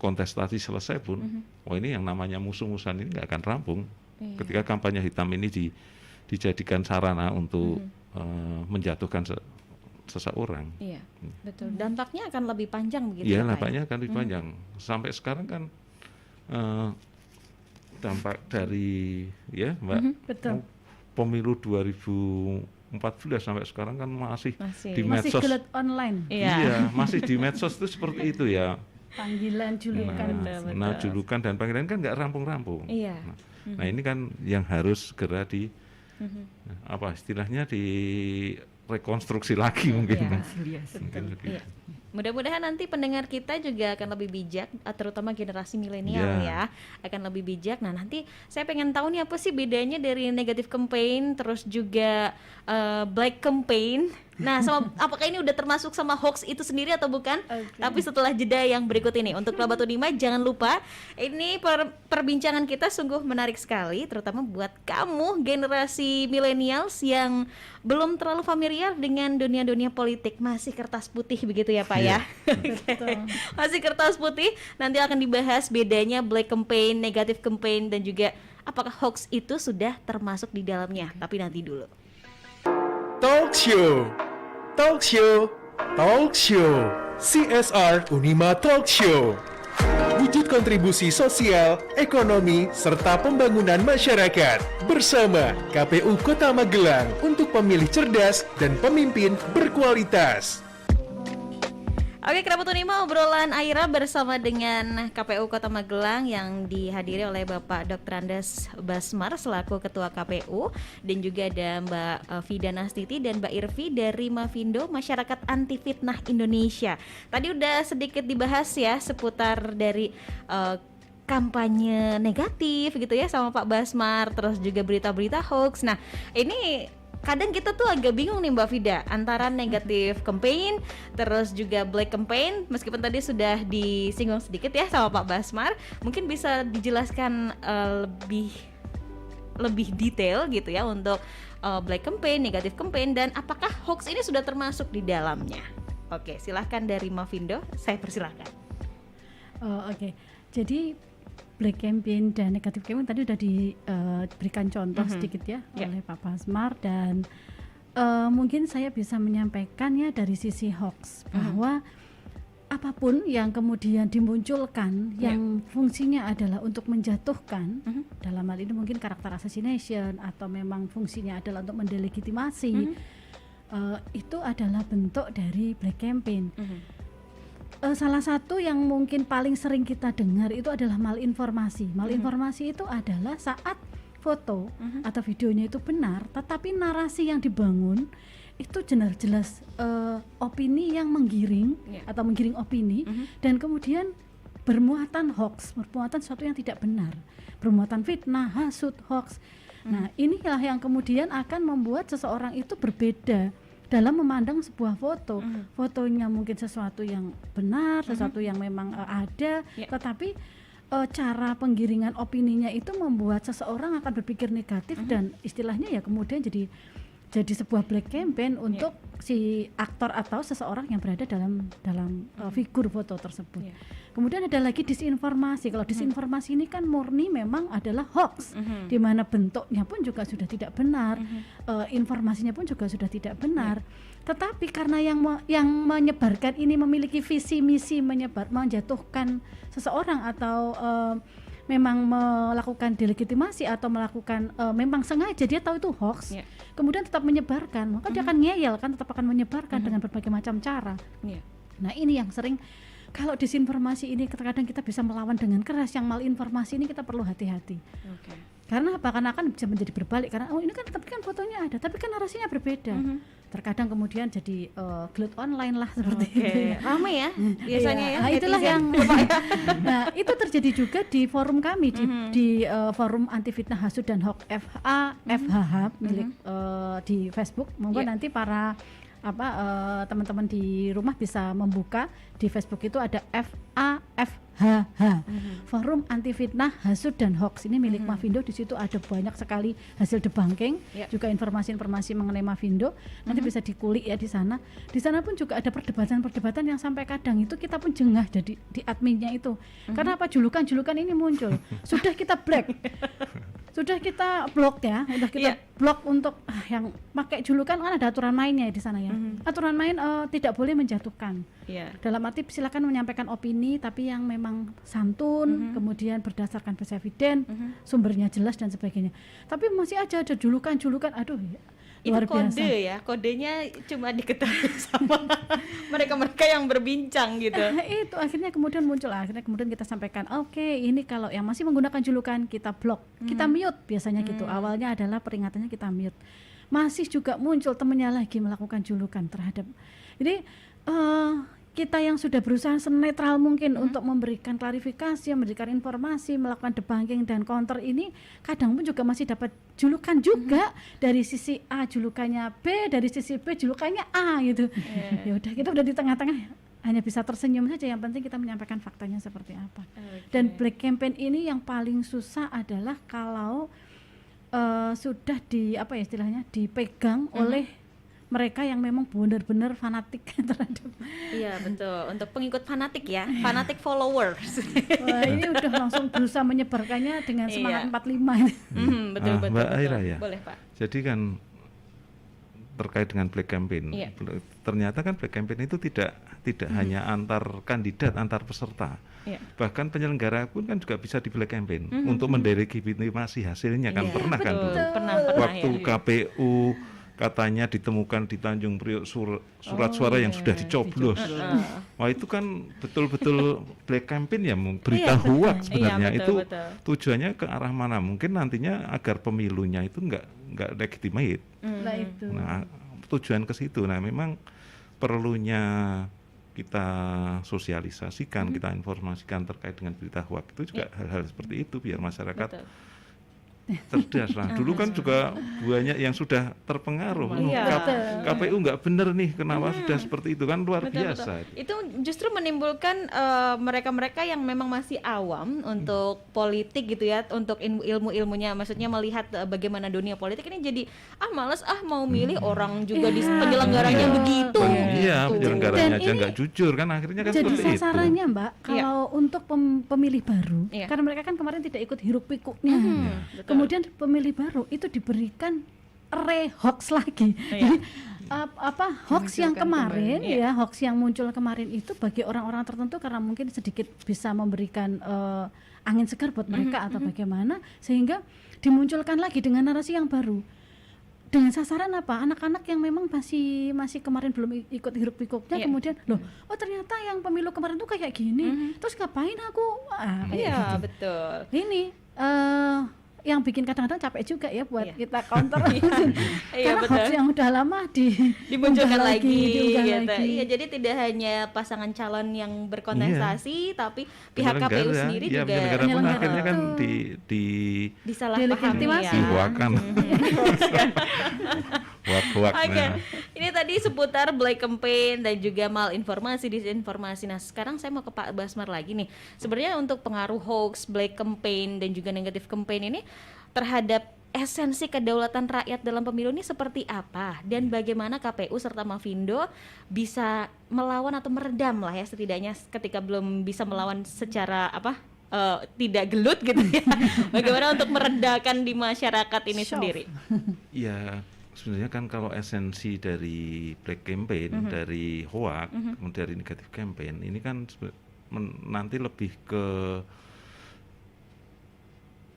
kontestasi selesai pun, oh ini yang namanya musuh-musuhan ini nggak akan rampung. Iya. Ketika kampanye hitam ini dijadikan sarana untuk menjatuhkan seseorang. Iya, betul. Dampaknya akan lebih panjang begitu Iya, ya, Pak, dampaknya akan lebih panjang. Sampai sekarang kan dampak dari ya Mbak, Betul. pemilu 2014 sampai sekarang kan masih di Masih medsos. gelut online, Iya. Iya, masih di medsos itu seperti itu ya. panggilan, julukan. Nah, julukan dan panggilan kan nggak rampung-rampung. Iya. Nah, ini kan yang harus segera apa istilahnya rekonstruksi lagi mungkin. Iya. Mungkin begitu. Iya. Mudah-mudahan nanti pendengar kita juga akan lebih bijak, terutama generasi milenial ya, akan lebih bijak. Nah, nanti saya pengen tahu nih apa sih bedanya dari negative campaign terus juga black campaign. Nah, apakah ini udah termasuk sama hoax itu sendiri atau bukan? Tapi setelah jeda yang berikut ini, untuk Kerabat Unima jangan lupa, ini perbincangan kita sungguh menarik sekali, terutama buat kamu generasi millennials yang belum terlalu familiar dengan dunia politik, masih kertas putih begitu ya Pak ya. Masih kertas putih. Nanti akan dibahas bedanya black campaign, negative campaign, dan juga apakah hoax itu sudah termasuk di dalamnya. Tapi nanti dulu. Talk Show. CSR Unima Talk Show. Wujud kontribusi sosial, ekonomi, serta pembangunan masyarakat. Bersama KPU Kota Magelang untuk pemilih cerdas dan pemimpin berkualitas. Oke, Kerabat Unima, obrolan Aira bersama dengan KPU Kota Magelang yang dihadiri oleh Bapak Dr. Andes Basmar selaku Ketua KPU, dan juga ada Mbak Vida Nastiti dan Mbak Irvi dari Mavindo, Masyarakat Anti Fitnah Indonesia. Tadi udah sedikit dibahas ya seputar dari kampanye negatif gitu ya sama Pak Basmar, terus juga berita-berita hoax. Nah, ini kadang kita tuh agak bingung nih Mbak Vida antara negatif campaign terus juga black campaign. Meskipun tadi sudah disinggung sedikit ya sama Pak Basmar, mungkin bisa dijelaskan lebih detail gitu ya untuk black campaign, negatif campaign, dan apakah hoax ini sudah termasuk di dalamnya. Oke, silahkan dari Mavindo, saya persilahkan. Oke. Jadi black campaign dan negatif campaign tadi sudah diberikan contoh sedikit ya oleh Pak Basmar, dan mungkin saya bisa menyampaikan ya dari sisi hoax bahwa apapun yang kemudian dimunculkan yang fungsinya adalah untuk menjatuhkan, dalam hal ini mungkin karakter assassination atau memang fungsinya adalah untuk mendelegitimasi, itu adalah bentuk dari black campaign. Salah satu yang mungkin paling sering kita dengar itu adalah malinformasi. Malinformasi itu adalah saat foto atau videonya itu benar, tetapi narasi yang dibangun itu jelas-jelas opini yang menggiring atau menggiring opini, dan kemudian bermuatan hoax, bermuatan sesuatu yang tidak benar, bermuatan fitnah, hasut, hoax. Nah, inilah yang kemudian akan membuat seseorang itu berbeda dalam memandang sebuah foto. Fotonya mungkin sesuatu yang benar, sesuatu yang memang ada, tetapi cara penggiringan opininya itu membuat seseorang akan berpikir negatif, dan istilahnya ya kemudian jadi sebuah black campaign untuk si aktor atau seseorang yang berada dalam figur foto tersebut. Kemudian ada lagi disinformasi. Kalau disinformasi ini kan murni memang adalah hoax, di mana bentuknya pun juga sudah tidak benar, informasinya pun juga sudah tidak benar. Tetapi karena yang menyebarkan ini memiliki visi misi menjatuhkan seseorang atau memang melakukan delegitimasi atau melakukan memang sengaja dia tahu itu hoax, kemudian tetap menyebarkan, maka dia akan ngeyel kan, tetap akan menyebarkan dengan berbagai macam cara. Nah, ini yang sering, kalau disinformasi ini kadang kita bisa melawan dengan keras. Yang malinformasi ini kita perlu hati-hati. Karena apa? Karena akan bisa menjadi berbalik, karena ini kan tapi kan fotonya ada, tapi kan narasinya berbeda. Terkadang kemudian jadi gelut online lah seperti itu. Ramai ya biasanya ya. Nah, itulah yang nah, itu terjadi juga di forum kami di forum anti fitnah hasut dan hoax FHH milik di Facebook. Monggo nanti para teman-teman di rumah bisa membuka di Facebook, itu ada FAFHH, Forum Anti Fitnah Hasut dan Hoax. Ini milik Mavindo. Di situ ada banyak sekali hasil debunking, juga informasi-informasi mengenai Mavindo. Nanti bisa dikulik ya di sana. Di sana pun juga ada perdebatan-perdebatan yang sampai kadang itu kita pun jengah jadi di adminnya itu. Karena apa? Julukan-julukan ini muncul. Sudah kita black. Sudah kita blok ya, udah kita blok untuk yang pakai julukan, kan ada aturan mainnya di sana ya. Aturan main tidak boleh menjatuhkan. Dalam arti silakan menyampaikan opini tapi yang memang santun, kemudian berdasarkan presiden, sumbernya jelas dan sebagainya. Tapi masih aja ada julukan-julukan, aduh luar itu biasa. Kode ya, kodenya cuma diketahui sama mereka-mereka yang berbincang gitu. Itu akhirnya kemudian muncul, akhirnya kemudian kita sampaikan, oke, ini kalau yang masih menggunakan julukan kita blok, kita mute biasanya gitu. Awalnya adalah peringatannya kita mute. Masih juga muncul temennya lagi melakukan julukan terhadap. Jadi kita yang sudah berusaha senetral mungkin untuk memberikan klarifikasi, memberikan informasi, melakukan debunking dan counter ini, kadang pun juga masih dapat julukan juga dari sisi A julukannya B, dari sisi B julukannya A gitu. Ya udah, kita udah di tengah-tengah, hanya bisa tersenyum saja. Yang penting kita menyampaikan faktanya seperti apa. Dan black campaign ini yang paling susah adalah kalau sudah dipegang oleh mereka yang memang benar-benar fanatik terhadap. Iya betul, untuk pengikut fanatik ya, fanatik followers. Wah, ini udah langsung berusaha menyebarkannya dengan semangat 45. Betul. Mbak Aira ya. Boleh Pak. Jadi kan terkait dengan black campaign, ternyata kan black campaign itu tidak hanya antar kandidat, antar peserta, Iya. Bahkan penyelenggara pun kan juga bisa di black campaign untuk mendelegitimasi hasilnya kan Iya, pernah kan betul. dulu. Pernah Waktu ya. KPU katanya ditemukan di Tanjung Priok surat suara yang sudah dicoblos. Wah itu kan betul-betul black campaign ya, berita Iya, hoax sebenarnya. iya, Itu betul. tujuannya ke arah mana? Mungkin nantinya agar pemilunya itu nggak legitimate. Nah itu. Nah tujuan ke situ. Nah memang perlunya kita sosialisasikan, kita informasikan terkait dengan berita hoax itu juga hal-hal seperti itu biar masyarakat Betul. cerdas lah. Dulu kan juga banyak yang sudah terpengaruh. Iya. KPU nggak bener nih, kenapa sudah seperti itu kan luar Betul, biasa. betul. Itu justru menimbulkan mereka-mereka yang memang masih awam untuk politik gitu ya, untuk ilmu-ilmunya, maksudnya melihat bagaimana dunia politik ini jadi males mau milih orang juga di penyelenggaranya begitu. Iya, Gitu. penyelenggaranya Dan aja ini nggak jujur kan akhirnya kan jadi seperti itu. sasarannya Mbak, kalau untuk pemilih baru, Iya. karena mereka kan kemarin tidak ikut hiruk pikuknya, Betul. kemudian pemilih baru itu diberikan hoax lagi. Iya. Jadi hoax yang Dimunculkan kemarin kembali. ya, hoax yang muncul kemarin itu bagi orang-orang tertentu karena mungkin sedikit bisa memberikan angin segar buat mereka atau bagaimana, sehingga dimunculkan lagi dengan narasi yang baru. Dengan sasaran apa? Anak-anak yang memang masih kemarin belum ikut hiruk pikuknya, Iya. kemudian ternyata yang pemilu kemarin tuh kayak gini. Terus ngapain aku? Kayak Iya, gitu. betul. Ini yang bikin kadang-kadang capek juga ya buat Iya. kita counter. Iya, Karena betul. hoax yang udah lama Dimunculkan diunggah lagi, diunggah gitu. lagi. Iya, jadi tidak hanya pasangan calon yang berkontestasi, tapi pihak KPU Penyelenggara, sendiri ya, juga penyelenggara pun penyelenggara akhirnya kan itu. disalahpahami Delegitimasi. ya. dihoakan. Hoax-hoax. Oke, Nah. ini tadi seputar black campaign dan juga malinformasi, disinformasi. Nah, sekarang saya mau ke Pak Basmar lagi nih. Sebenarnya untuk pengaruh hoax, black campaign dan juga negatif campaign ini terhadap esensi kedaulatan rakyat dalam pemilu ini seperti apa, dan bagaimana KPU serta Mafindo bisa melawan atau meredam lah ya, setidaknya ketika belum bisa melawan secara tidak gelut gitu ya. Bagaimana untuk meredakan di masyarakat ini Show. sendiri? Ya sebenarnya kan kalau esensi dari black campaign, dari hoax, kemudian dari negatif campaign, ini kan nanti lebih ke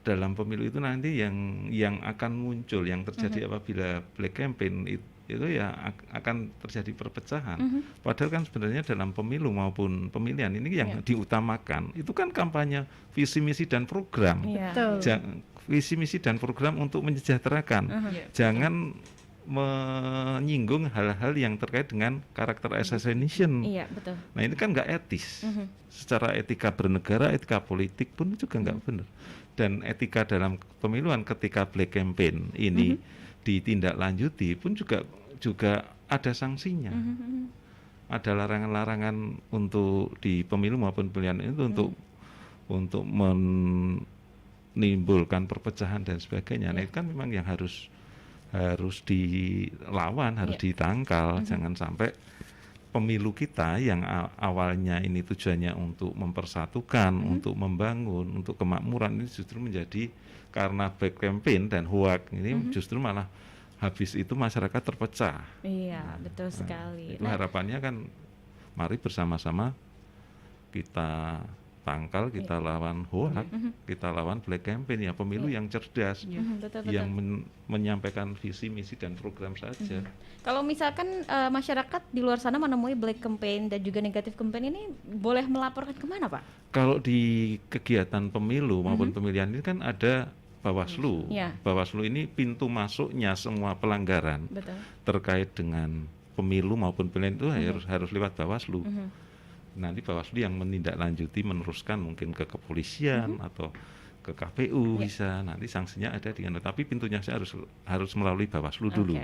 dalam pemilu itu nanti yang akan muncul, yang terjadi apabila black campaign itu ya akan terjadi perpecahan. Padahal kan sebenarnya dalam pemilu maupun pemilihan ini yang diutamakan itu kan kampanye visi misi dan program. Iya. Betul. Visi misi dan program untuk mensejahterakan. Jangan menyinggung hal-hal yang terkait dengan karakter assassination. Iya, betul. Nah ini kan nggak etis. Secara etika bernegara, etika politik pun juga nggak benar. Dan etika dalam pemiluan ketika black campaign ini ditindaklanjuti pun juga ada sanksinya. Ada larangan-larangan untuk di pemilu maupun pilihan itu untuk menimbulkan perpecahan dan sebagainya. Nah itu kan memang yang harus dilawan, harus ditangkal. Jangan sampai pemilu kita yang awalnya ini tujuannya untuk mempersatukan, untuk membangun, untuk kemakmuran, ini justru menjadi karena black campaign dan hoax ini justru malah habis itu masyarakat terpecah. Iya, betul sekali. Itu harapannya kan mari bersama-sama kita tangkal, kita lawan hoax, kita lawan black campaign, ya pemilu yang cerdas, Betul. yang menyampaikan visi, misi dan program saja. Kalau misalkan masyarakat di luar sana menemui black campaign dan juga negatif campaign ini, boleh melaporkan kemana, Pak? Kalau di kegiatan pemilu maupun pemilihan ini kan ada Bawaslu. Iya. Bawaslu ini pintu masuknya semua pelanggaran Betul. terkait dengan pemilu maupun pemilihan itu harus lewat Bawaslu. Nanti Bawaslu yang menindaklanjuti, meneruskan mungkin ke kepolisian atau ke KPU bisa. Nanti sanksinya ada dengan, tapi pintunya harus melalui Bawaslu dulu.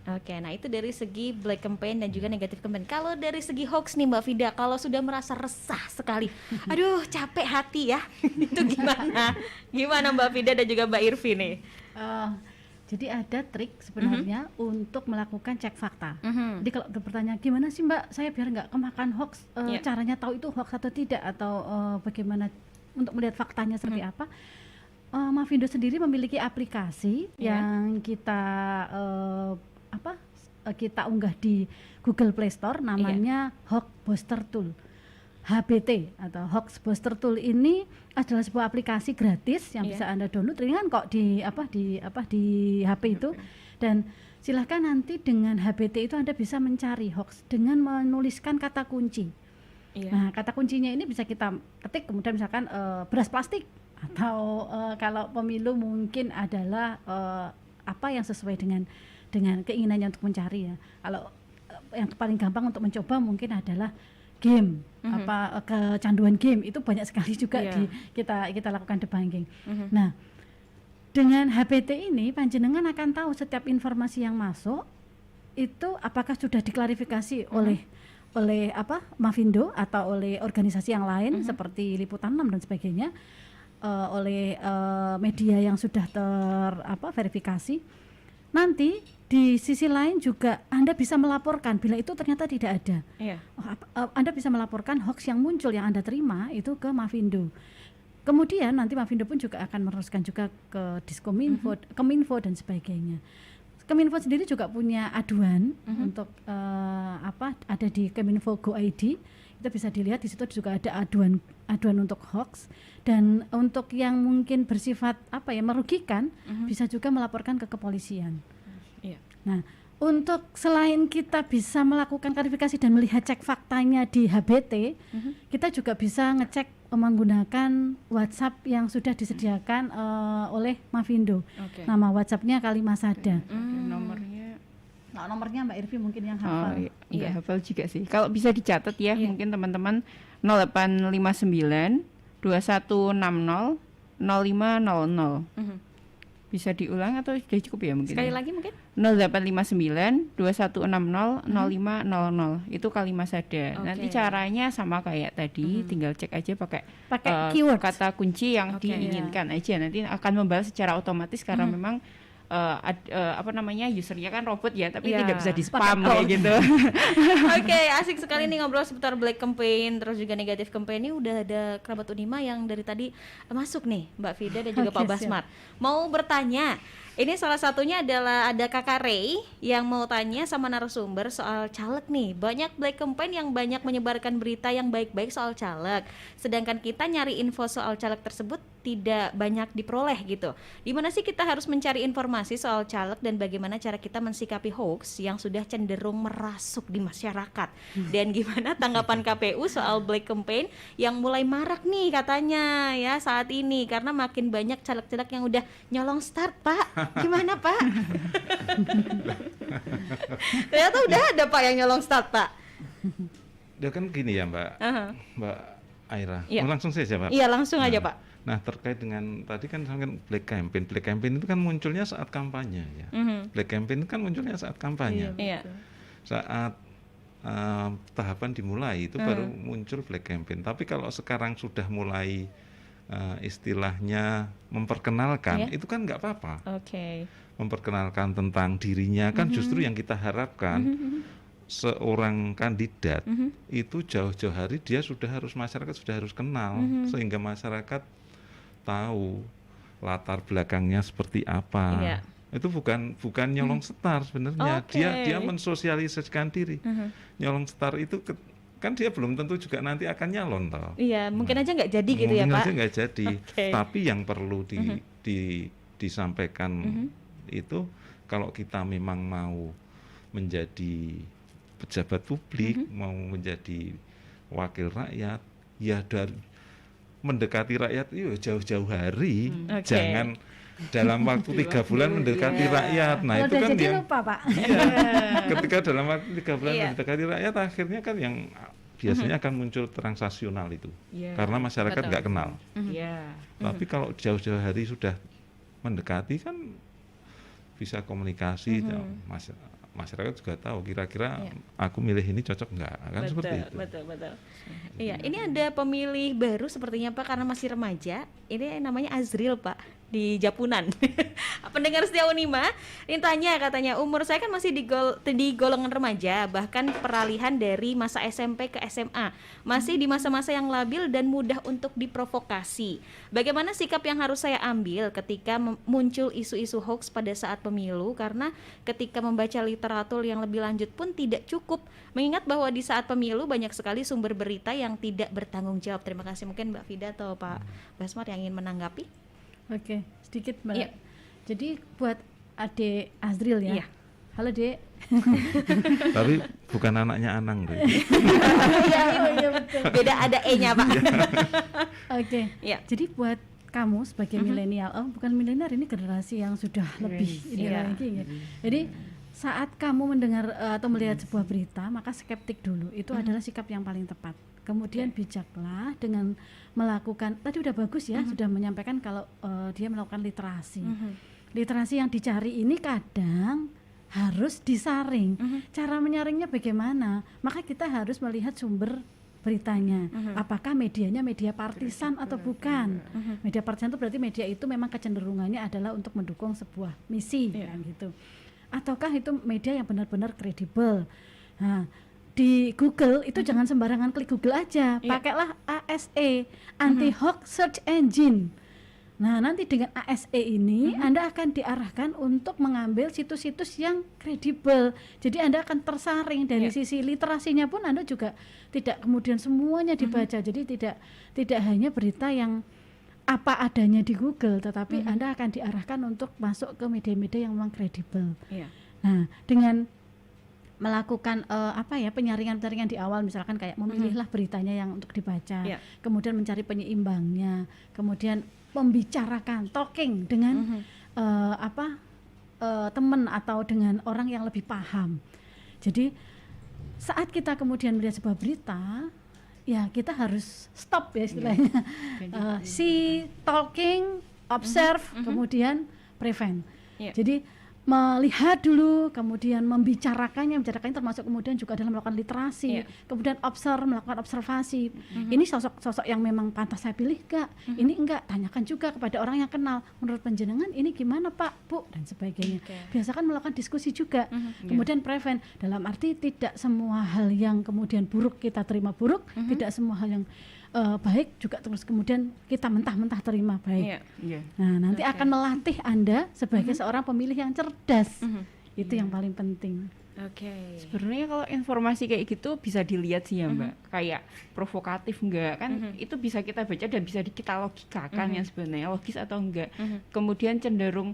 Oke, nah itu dari segi black campaign dan juga negatif campaign. Kalau dari segi hoax nih Mbak Vida, kalau sudah merasa resah sekali, aduh capek hati ya, itu gimana? Gimana Mbak Vida dan juga Mbak Irvi nih? Jadi ada trik sebenarnya untuk melakukan cek fakta. Jadi kalau ada pertanyaan gimana sih Mbak, saya biar nggak kemakan hoax, caranya tahu itu hoax atau tidak, atau bagaimana untuk melihat faktanya seperti apa? Mafindo sendiri memiliki aplikasi yang kita kita unggah di Google Play Store, namanya Hoax Buster Tool. HBT atau Hoax Buster Tool ini adalah sebuah aplikasi gratis yang bisa Anda download ringan kok di HP itu, dan silahkan nanti dengan HBT itu Anda bisa mencari hoax dengan menuliskan kata kunci. Nah, kata kuncinya ini bisa kita ketik, kemudian misalkan beras plastik, atau kalau pemilu mungkin adalah apa yang sesuai dengan keinginannya untuk mencari ya. Kalau yang paling gampang untuk mencoba mungkin adalah game, kecanduan game itu banyak sekali juga kita lakukan debunking. Nah, dengan HBT ini panjenengan akan tahu setiap informasi yang masuk itu apakah sudah diklarifikasi oleh Mavindo atau oleh organisasi yang lain seperti Liputan 6 dan sebagainya, oleh media yang sudah verifikasi. Nanti di sisi lain juga Anda bisa melaporkan bila itu ternyata tidak ada. Anda bisa melaporkan hoax yang muncul yang Anda terima itu ke Mavindo. Kemudian nanti Mavindo pun juga akan meneruskan juga ke Diskominfo, Kominfo dan sebagainya. Kominfo sendiri juga punya aduan untuk ada di Kominfo Go ID. Itu bisa dilihat di situ juga ada aduan untuk hoax, dan untuk yang mungkin bersifat merugikan bisa juga melaporkan ke kepolisian. Nah, untuk selain kita bisa melakukan klarifikasi dan melihat cek faktanya di HBT, kita juga bisa ngecek menggunakan WhatsApp yang sudah disediakan oleh Mavindo. Nama WhatsAppnya Kalimasada. Nomornya Mbak Irvi mungkin yang hafal. Enggak hafal juga sih. Kalau bisa dicatat ya, mungkin teman-teman 0859 2160 0500. Bisa diulang atau sudah cukup ya mungkin? Sekali lagi mungkin? 0859 2160 0500. Itu Kalimasada. Nanti caranya sama kayak tadi, tinggal cek aja pakai keyword, kata kunci yang diinginkan aja. Nanti akan membalas secara otomatis karena memang usernya kan robot ya, tapi tidak bisa di spam kayak gitu. Asik sekali nih ngobrol seputar black campaign terus juga negatif campaign. Ini udah ada kerabat Unima yang dari tadi masuk nih, Mbak Fida dan juga Pak Basmar. Mau bertanya. Ini salah satunya adalah ada Kakak Ray yang mau tanya sama narasumber soal caleg nih. Banyak black campaign yang banyak menyebarkan berita yang baik-baik soal caleg, sedangkan kita nyari info soal caleg tersebut tidak banyak diperoleh gitu. Dimana sih kita harus mencari informasi soal caleg dan bagaimana cara kita mensikapi hoax yang sudah cenderung merasuk di masyarakat? Dan gimana tanggapan KPU soal black campaign yang mulai marak nih katanya ya saat ini, karena makin banyak caleg-caleg yang udah nyolong start, Pak. Gimana, Pak? Ternyata udah ada Pak yang nyolong start, Pak. Ya kan gini ya Mbak Aira. Langsung saja Pak. Iya, langsung aja Pak. Nah, terkait dengan tadi kan black campaign itu kan munculnya saat kampanye ya. Black campaign itu kan munculnya saat kampanye. Saat tahapan dimulai itu baru muncul black campaign. Tapi kalau sekarang sudah mulai istilahnya memperkenalkan, itu kan nggak apa-apa. Memperkenalkan tentang dirinya kan justru yang kita harapkan. Seorang kandidat itu jauh-jauh hari masyarakat sudah harus kenal, sehingga masyarakat tahu latar belakangnya seperti apa. Itu bukan nyolong star sebenarnya. Dia mensosialisasikan diri. Nyolong star itu kan dia belum tentu juga nanti akan nyalon toh. Iya, mungkin aja nggak jadi gitu ya Pak. Mungkin aja nggak jadi. Tapi yang perlu disampaikan itu, kalau kita memang mau menjadi pejabat publik, mau menjadi wakil rakyat, ya dari mendekati rakyat itu jauh-jauh hari. Jangan dalam waktu 3 bulan mendekati rakyat. Nah, itu kan yang lupa, Pak. Iya, ketika dalam waktu 3 bulan mendekati rakyat, akhirnya kan yang biasanya akan muncul transaksional itu, karena masyarakat nggak kenal. Tapi kalau jauh-jauh hari sudah mendekati kan bisa komunikasi, masyarakat juga tahu kira-kira aku milih ini cocok nggak, kan seperti itu. Betul. Iya, ini ada pemilih baru sepertinya Pak, karena masih remaja. Ini namanya Azril Pak. di Japunan. Pendengar setia Unima, ini tanya katanya umur saya kan masih di golongan remaja, bahkan peralihan dari masa SMP ke SMA, masih di masa-masa yang labil dan mudah untuk diprovokasi. Bagaimana sikap yang harus saya ambil ketika muncul isu-isu hoax pada saat pemilu? Karena ketika membaca literatur yang lebih lanjut pun tidak cukup, mengingat bahwa di saat pemilu banyak sekali sumber berita yang tidak bertanggung jawab. Terima kasih. Mungkin Mbak Fida atau Pak Basmar yang ingin menanggapi. Oke, sedikit Mbak. Iya. Jadi buat adik Azril ya. Iya. Halo Dek. Tapi bukan anaknya Anang, Dek. Iya betul. Beda ada E-nya, Pak. Oke. Iya. Jadi buat kamu sebagai milenial, bukan milenial, ini generasi yang sudah lebih ini Iya. lagi ya. Jadi saat kamu mendengar atau melihat sebuah berita, maka skeptik dulu. Itu adalah sikap yang paling tepat. Kemudian bijaklah dengan melakukan, tadi udah bagus ya, sudah menyampaikan kalau dia melakukan literasi. Literasi yang dicari ini kadang harus disaring. Cara menyaringnya bagaimana? Maka kita harus melihat sumber beritanya. Apakah medianya media partisan atau bukan? Media partisan itu berarti media itu memang kecenderungannya adalah untuk mendukung sebuah misi, kan gitu. Ataukah itu media yang benar-benar kredibel? Nah, di Google itu jangan sembarangan klik Google aja, pakailah ASE, Anti Hoax Search Engine. Nah, nanti dengan ASE ini Anda akan diarahkan untuk mengambil situs-situs yang kredibel. Jadi Anda akan tersaring dari sisi literasinya pun Anda juga tidak kemudian semuanya dibaca. Jadi tidak hanya berita yang apa adanya di Google, tetapi Anda akan diarahkan untuk masuk ke media-media yang memang kredibel. Nah, dengan melakukan penyaringan di awal, misalkan kayak memilihlah beritanya yang untuk dibaca, kemudian mencari penyeimbangnya, kemudian membicarakan talking dengan teman atau dengan orang yang lebih paham. Jadi saat kita kemudian melihat sebuah berita, ya kita harus stop ya istilahnya, see, talking, observe, kemudian prevent. Jadi melihat dulu, kemudian membicarakannya termasuk kemudian juga adalah melakukan literasi, kemudian melakukan observasi. Ini sosok-sosok yang memang pantas saya pilih enggak? Ini enggak, tanyakan juga kepada orang yang kenal. Menurut panjenengan ini gimana Pak, Bu, dan sebagainya. Biasakan melakukan diskusi juga. Kemudian prevent, dalam arti tidak semua hal yang kemudian buruk kita terima buruk, tidak semua hal yang baik juga terus kemudian kita mentah-mentah terima baik. Nah, nanti akan melatih Anda sebagai seorang pemilih yang cerdas. Itu yang paling penting. Sebenarnya kalau informasi kayak gitu bisa dilihat sih ya Mbak, kayak provokatif enggak kan, itu bisa kita baca dan bisa kita logikakan yang sebenarnya logis atau enggak. Kemudian cenderung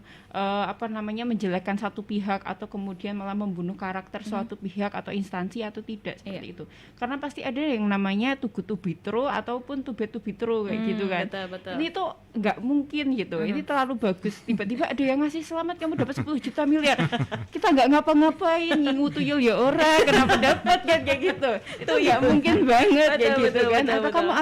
menjelekkan satu pihak atau kemudian malah membunuh karakter suatu pihak atau instansi atau tidak, seperti itu. Karena pasti ada yang namanya too good to be true ataupun too bad to be true kayak gitu kan. Betul. Ini tuh enggak mungkin gitu. Ini terlalu bagus. Tiba-tiba ada yang ngasih selamat kamu dapat 10 juta miliar. Kita enggak ngapa-ngapain, ngutuyul ya ora, kenapa dapat kan kayak gitu. Itu ya mungkin banget kayak gitu kan. Atau kamu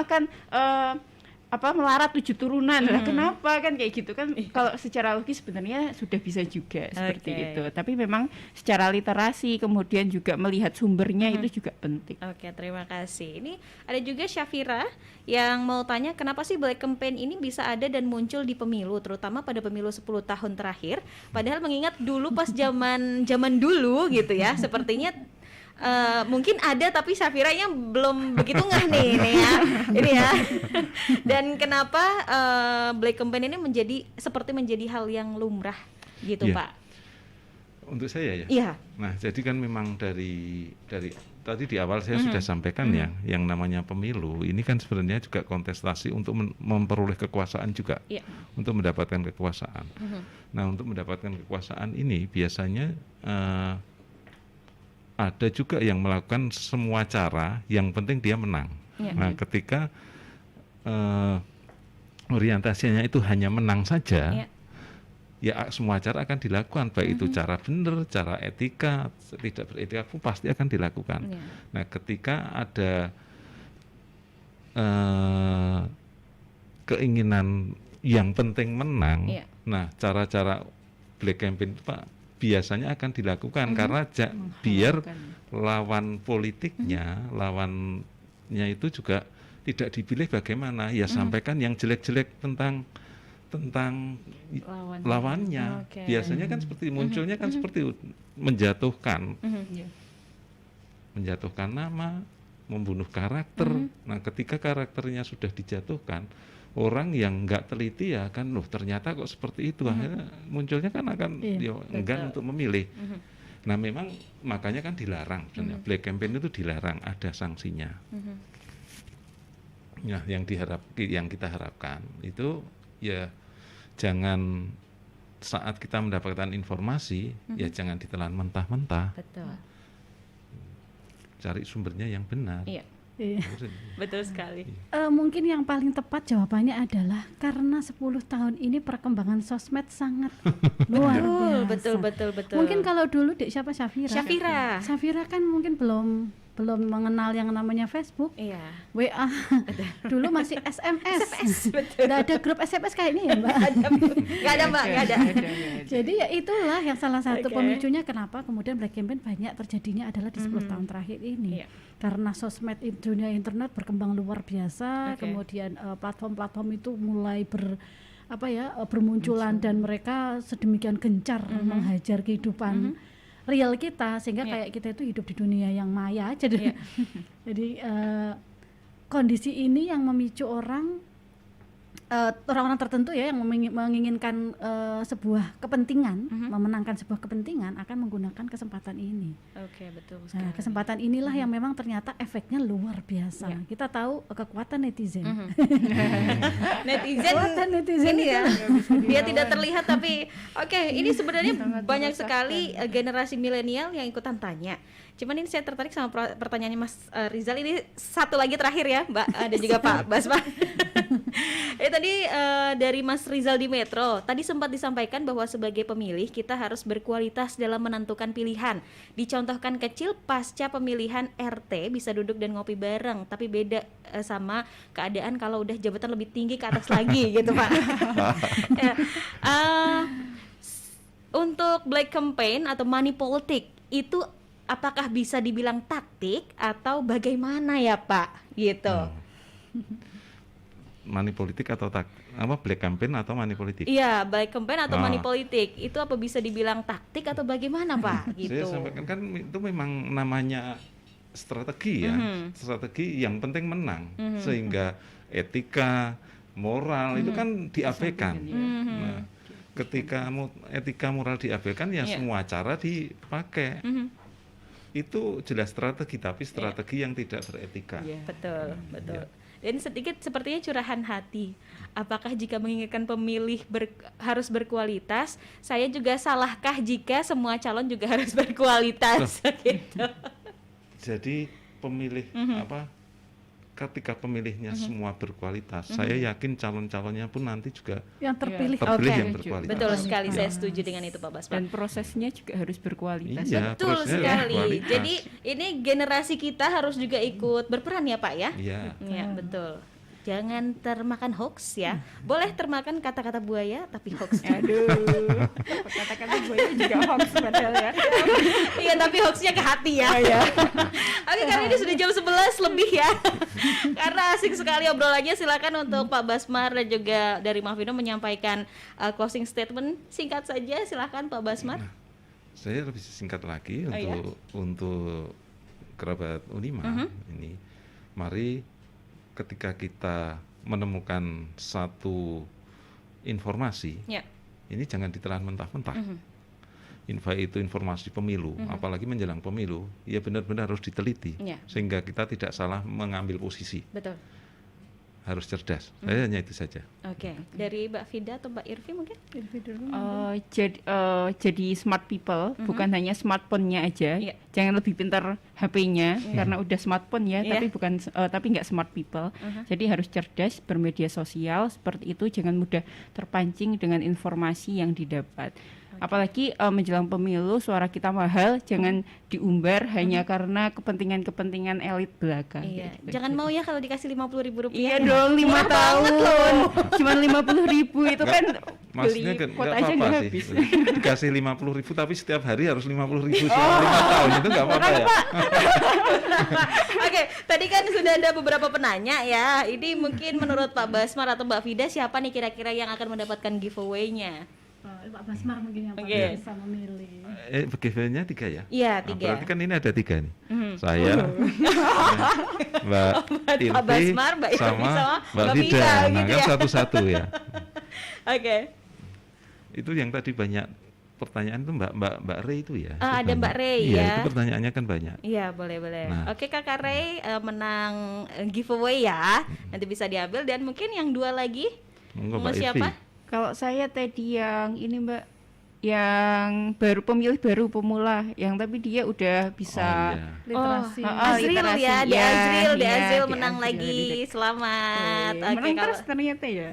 akan melarat 7 turunan. Lah kenapa kan kayak gitu kan. Kalau secara logis sebenarnya sudah bisa juga seperti itu. Tapi memang secara literasi kemudian juga melihat sumbernya itu juga penting. Terima kasih. Ini ada juga Syafira yang mau tanya kenapa sih black campaign ini bisa ada dan muncul di pemilu, terutama pada pemilu 10 tahun terakhir. Padahal mengingat dulu pas zaman dulu gitu ya, sepertinya mungkin ada tapi Syafiranya belum begitu ngeh nih ya. Ini ya. Dan kenapa black campaign ini seperti menjadi hal yang lumrah gitu, Pak? Untuk saya ya. Iya. Nah, jadi kan memang dari tadi di awal saya sudah sampaikan ya, yang namanya pemilu ini kan sebenarnya juga kontestasi untuk memperoleh kekuasaan juga, untuk mendapatkan kekuasaan. Nah, untuk mendapatkan kekuasaan ini biasanya ada juga yang melakukan semua cara, yang penting dia menang. Nah, ketika orientasinya itu hanya menang saja, ya semua cara akan dilakukan, baik itu cara benar, cara etika, tidak beretika pun pasti akan dilakukan. Nah, ketika ada keinginan yang penting menang, nah cara-cara black campaign itu Pak biasanya akan dilakukan karena biar lawan politiknya, lawannya itu juga tidak dipilih bagaimana, ya sampaikan yang jelek-jelek tentang tentang Lawan. lawannya. Oke. Biasanya kan seperti munculnya kan seperti menjatuhkan, Iya. menjatuhkan nama, membunuh karakter. Nah, ketika karakternya sudah dijatuhkan, orang yang nggak teliti ya kan, loh ternyata kok seperti itu. Akhirnya munculnya kan akan Iya, enggan untuk memilih. Nah, memang makanya kan dilarang. Sebenarnya black campaign itu dilarang, ada sanksinya. Nah, yang kita harapkan itu ya jangan saat kita mendapatkan informasi ya jangan ditelan mentah-mentah, Betul. cari sumbernya yang benar. Iya, Iya. betul sekali. Mungkin yang paling tepat jawabannya adalah karena 10 tahun ini perkembangan sosmed sangat luar biasa. Betul. Mungkin kalau dulu siapa Syafira. Syafira kan mungkin belum mengenal yang namanya Facebook, Iya. WA. Dulu masih SMS. Betul. Nggak ada grup SMS kayak ini ya, Mbak. Nggak ada Mbak, nggak ada. Jadi ya itulah yang salah satu Oke. pemicunya kenapa kemudian black campaign banyak terjadinya adalah di 10 tahun terakhir ini. Iya. Karena sosmed dunia internet berkembang luar biasa, Oke. kemudian platform-platform itu mulai bermunculan dan mereka sedemikian gencar menghajar kehidupan real kita sehingga Iya. kayak kita itu hidup di dunia yang maya aja deh. Iya. Jadi kondisi ini yang memicu orang-orang tertentu ya yang menginginkan sebuah kepentingan, memenangkan sebuah kepentingan akan menggunakan kesempatan ini. Oke, betul Nah, sekali. kesempatan inilah yang memang ternyata efeknya luar biasa. Iya. Kita tahu kekuatan netizen. Netizen Kekuatan netizen ini ya, itu dia tidak terlihat tapi oke, ini sebenarnya Sangat banyak meresahkan. sekali generasi milenial yang ikutan tanya. Cuman ini saya tertarik sama pertanyaannya Mas Rizal. Ini satu lagi terakhir ya Mbak dan juga Pak Basma. Tadi dari Mas Rizal di Metro, tadi sempat disampaikan bahwa sebagai pemilih kita harus berkualitas dalam menentukan pilihan. Dicontohkan kecil pasca pemilihan RT bisa duduk dan ngopi bareng, tapi beda sama keadaan kalau udah jabatan lebih tinggi ke atas lagi gitu Pak. Ya, untuk black campaign atau money politik itu apakah bisa dibilang taktik atau bagaimana ya Pak gitu? Money politik atau black campaign atau money politik? Iya, black campaign atau money Ah. politik itu apa bisa dibilang taktik atau bagaimana Pak? Gitu. Saya sampaikan kan itu memang namanya strategi ya, strategi yang penting menang, sehingga etika, moral itu kan diabaikan. Nah, ketika etika moral diabaikan ya Iya. semua cara dipakai. Itu jelas strategi, tapi strategi yang tidak beretika. Iya. Betul. Dan sedikit sepertinya curahan hati. Apakah jika menginginkan pemilih harus berkualitas, saya juga salahkah jika semua calon juga harus berkualitas? Gitu. Jadi pemilih ketika pemilihnya semua berkualitas, saya yakin calon-calonnya pun nanti juga yang terpilih. terpilih Oke. yang berkualitas. Betul sekali, saya setuju dengan itu Pak Basma. Dan prosesnya juga harus berkualitas. Iya, Betul prosesnya sekali. berkualitas. Jadi ini generasi kita harus juga ikut berperan ya Pak ya? Iya. Iya, betul. Jangan termakan hoax ya. Boleh termakan kata-kata buaya tapi hoax. Aduh, kata-kata gue juga hoax padahal ya. Iya, tapi hoaxnya ke hati ya. Oke, karena ini sudah jam 11 lebih ya. Karena asik sekali obrolannya, silakan untuk Pak Basmar dan juga dari Mafindo menyampaikan closing statement singkat saja. Silakan Pak Basmar. Saya lebih singkat lagi Oh, iya? untuk kerabat Unima ini. Mari ketika kita menemukan satu informasi, Ya. ini jangan ditelan mentah-mentah. Itu informasi pemilu, apalagi menjelang pemilu, ya benar-benar harus diteliti, Ya. sehingga kita tidak salah mengambil posisi. Betul. Harus cerdas. Saya hanya itu saja. Oke, dari Mbak Fida atau Mbak Irvi mungkin? Jadi smart people, bukan hanya smartphone-nya aja. Iya. Jangan lebih pintar HP-nya karena udah smartphone ya, Iya. tapi nggak smart people. Jadi harus cerdas bermedia sosial seperti itu, jangan mudah terpancing dengan informasi yang didapat. Apalagi menjelang pemilu suara kita mahal, jangan diumbar hanya karena kepentingan-kepentingan elit belaka. Iya. Gitu. Jangan mau ya kalau dikasih 50.000 rupiah. Iya dong, 5 tahun. Cuman 50.000 itu kan Maksudnya kan kuota nggak aja apa-apa nggak sih. habis. Dikasih 50.000 tapi setiap hari harus 50.000 selama 5 tahun itu nggak apa-apa ya. Oke, tadi kan sudah ada beberapa penanya ya. Ini mungkin menurut Pak Basmar atau Mbak Fida siapa nih kira-kira yang akan mendapatkan giveaway-nya? Pak Basmar mungkin yang Oke. paling bisa memilih. Giveaway-nya 3 ya? Iya, Nah, 3. berarti kan ini ada 3 nih. Mhm. Saya, Mbak Pak Ilvi, Basmar, Mbak Ilvi, sama sama Mbak Mbak Vida. Vida, Nah, gitu kan ya. satu-satu ya. Oke. Itu yang tadi banyak pertanyaan itu Mbak Rey itu ya. Itu Ada banyak. Mbak Rey Iya, ya. itu pertanyaannya kan banyak. Iya, boleh. Nah. Oke, Kakak Rey menang giveaway ya. Nanti bisa diambil dan mungkin yang 2 lagi. Monggo Mau Mbak Ilvi. siapa? Kalau saya tadi yang ini Mbak, yang baru pemilih baru pemula, yang tapi dia udah Oh, bisa. iya. Literasi. Azril literasi. ya, di Ya, Azril, iya, Azril di menang Azril, lagi. di- Selamat. Oke, Menang kalau terus ternyata ya.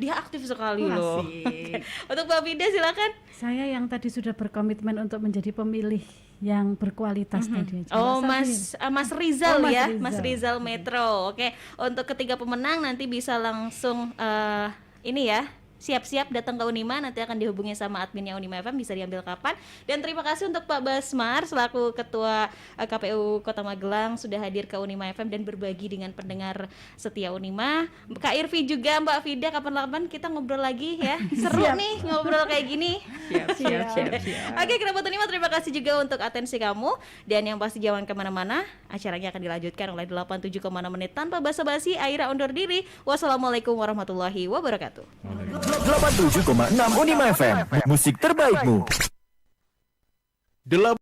dia aktif sekali loh. Asik. Untuk Mbak Vida silakan. Saya yang tadi sudah berkomitmen untuk menjadi pemilih yang berkualitas tadi. Oh, Cuma Mas Rizal Oh, Mas ya, Rizal. Mas Rizal Metro. Oke, untuk ketiga pemenang nanti bisa langsung ini ya. Siap-siap datang ke Unima, nanti akan dihubungi sama adminnya Unima FM, bisa diambil kapan. Dan terima kasih untuk Pak Basmar selaku Ketua KPU Kota Magelang sudah hadir ke Unima FM dan berbagi dengan pendengar setia Unima. Kak Irvi juga, Mbak Vida, kapan-kapan kita ngobrol lagi ya. Seru nih ngobrol kayak gini. Siap. Oke, kerabat Unima, terima kasih juga untuk atensi kamu. Dan yang pasti jangan kemana-mana, acaranya akan dilanjutkan oleh 87,6 menit tanpa basa-basi. Aira undur diri. Wassalamualaikum warahmatullahi wabarakatuh. 87,6 Unima FM, musik terbaikmu.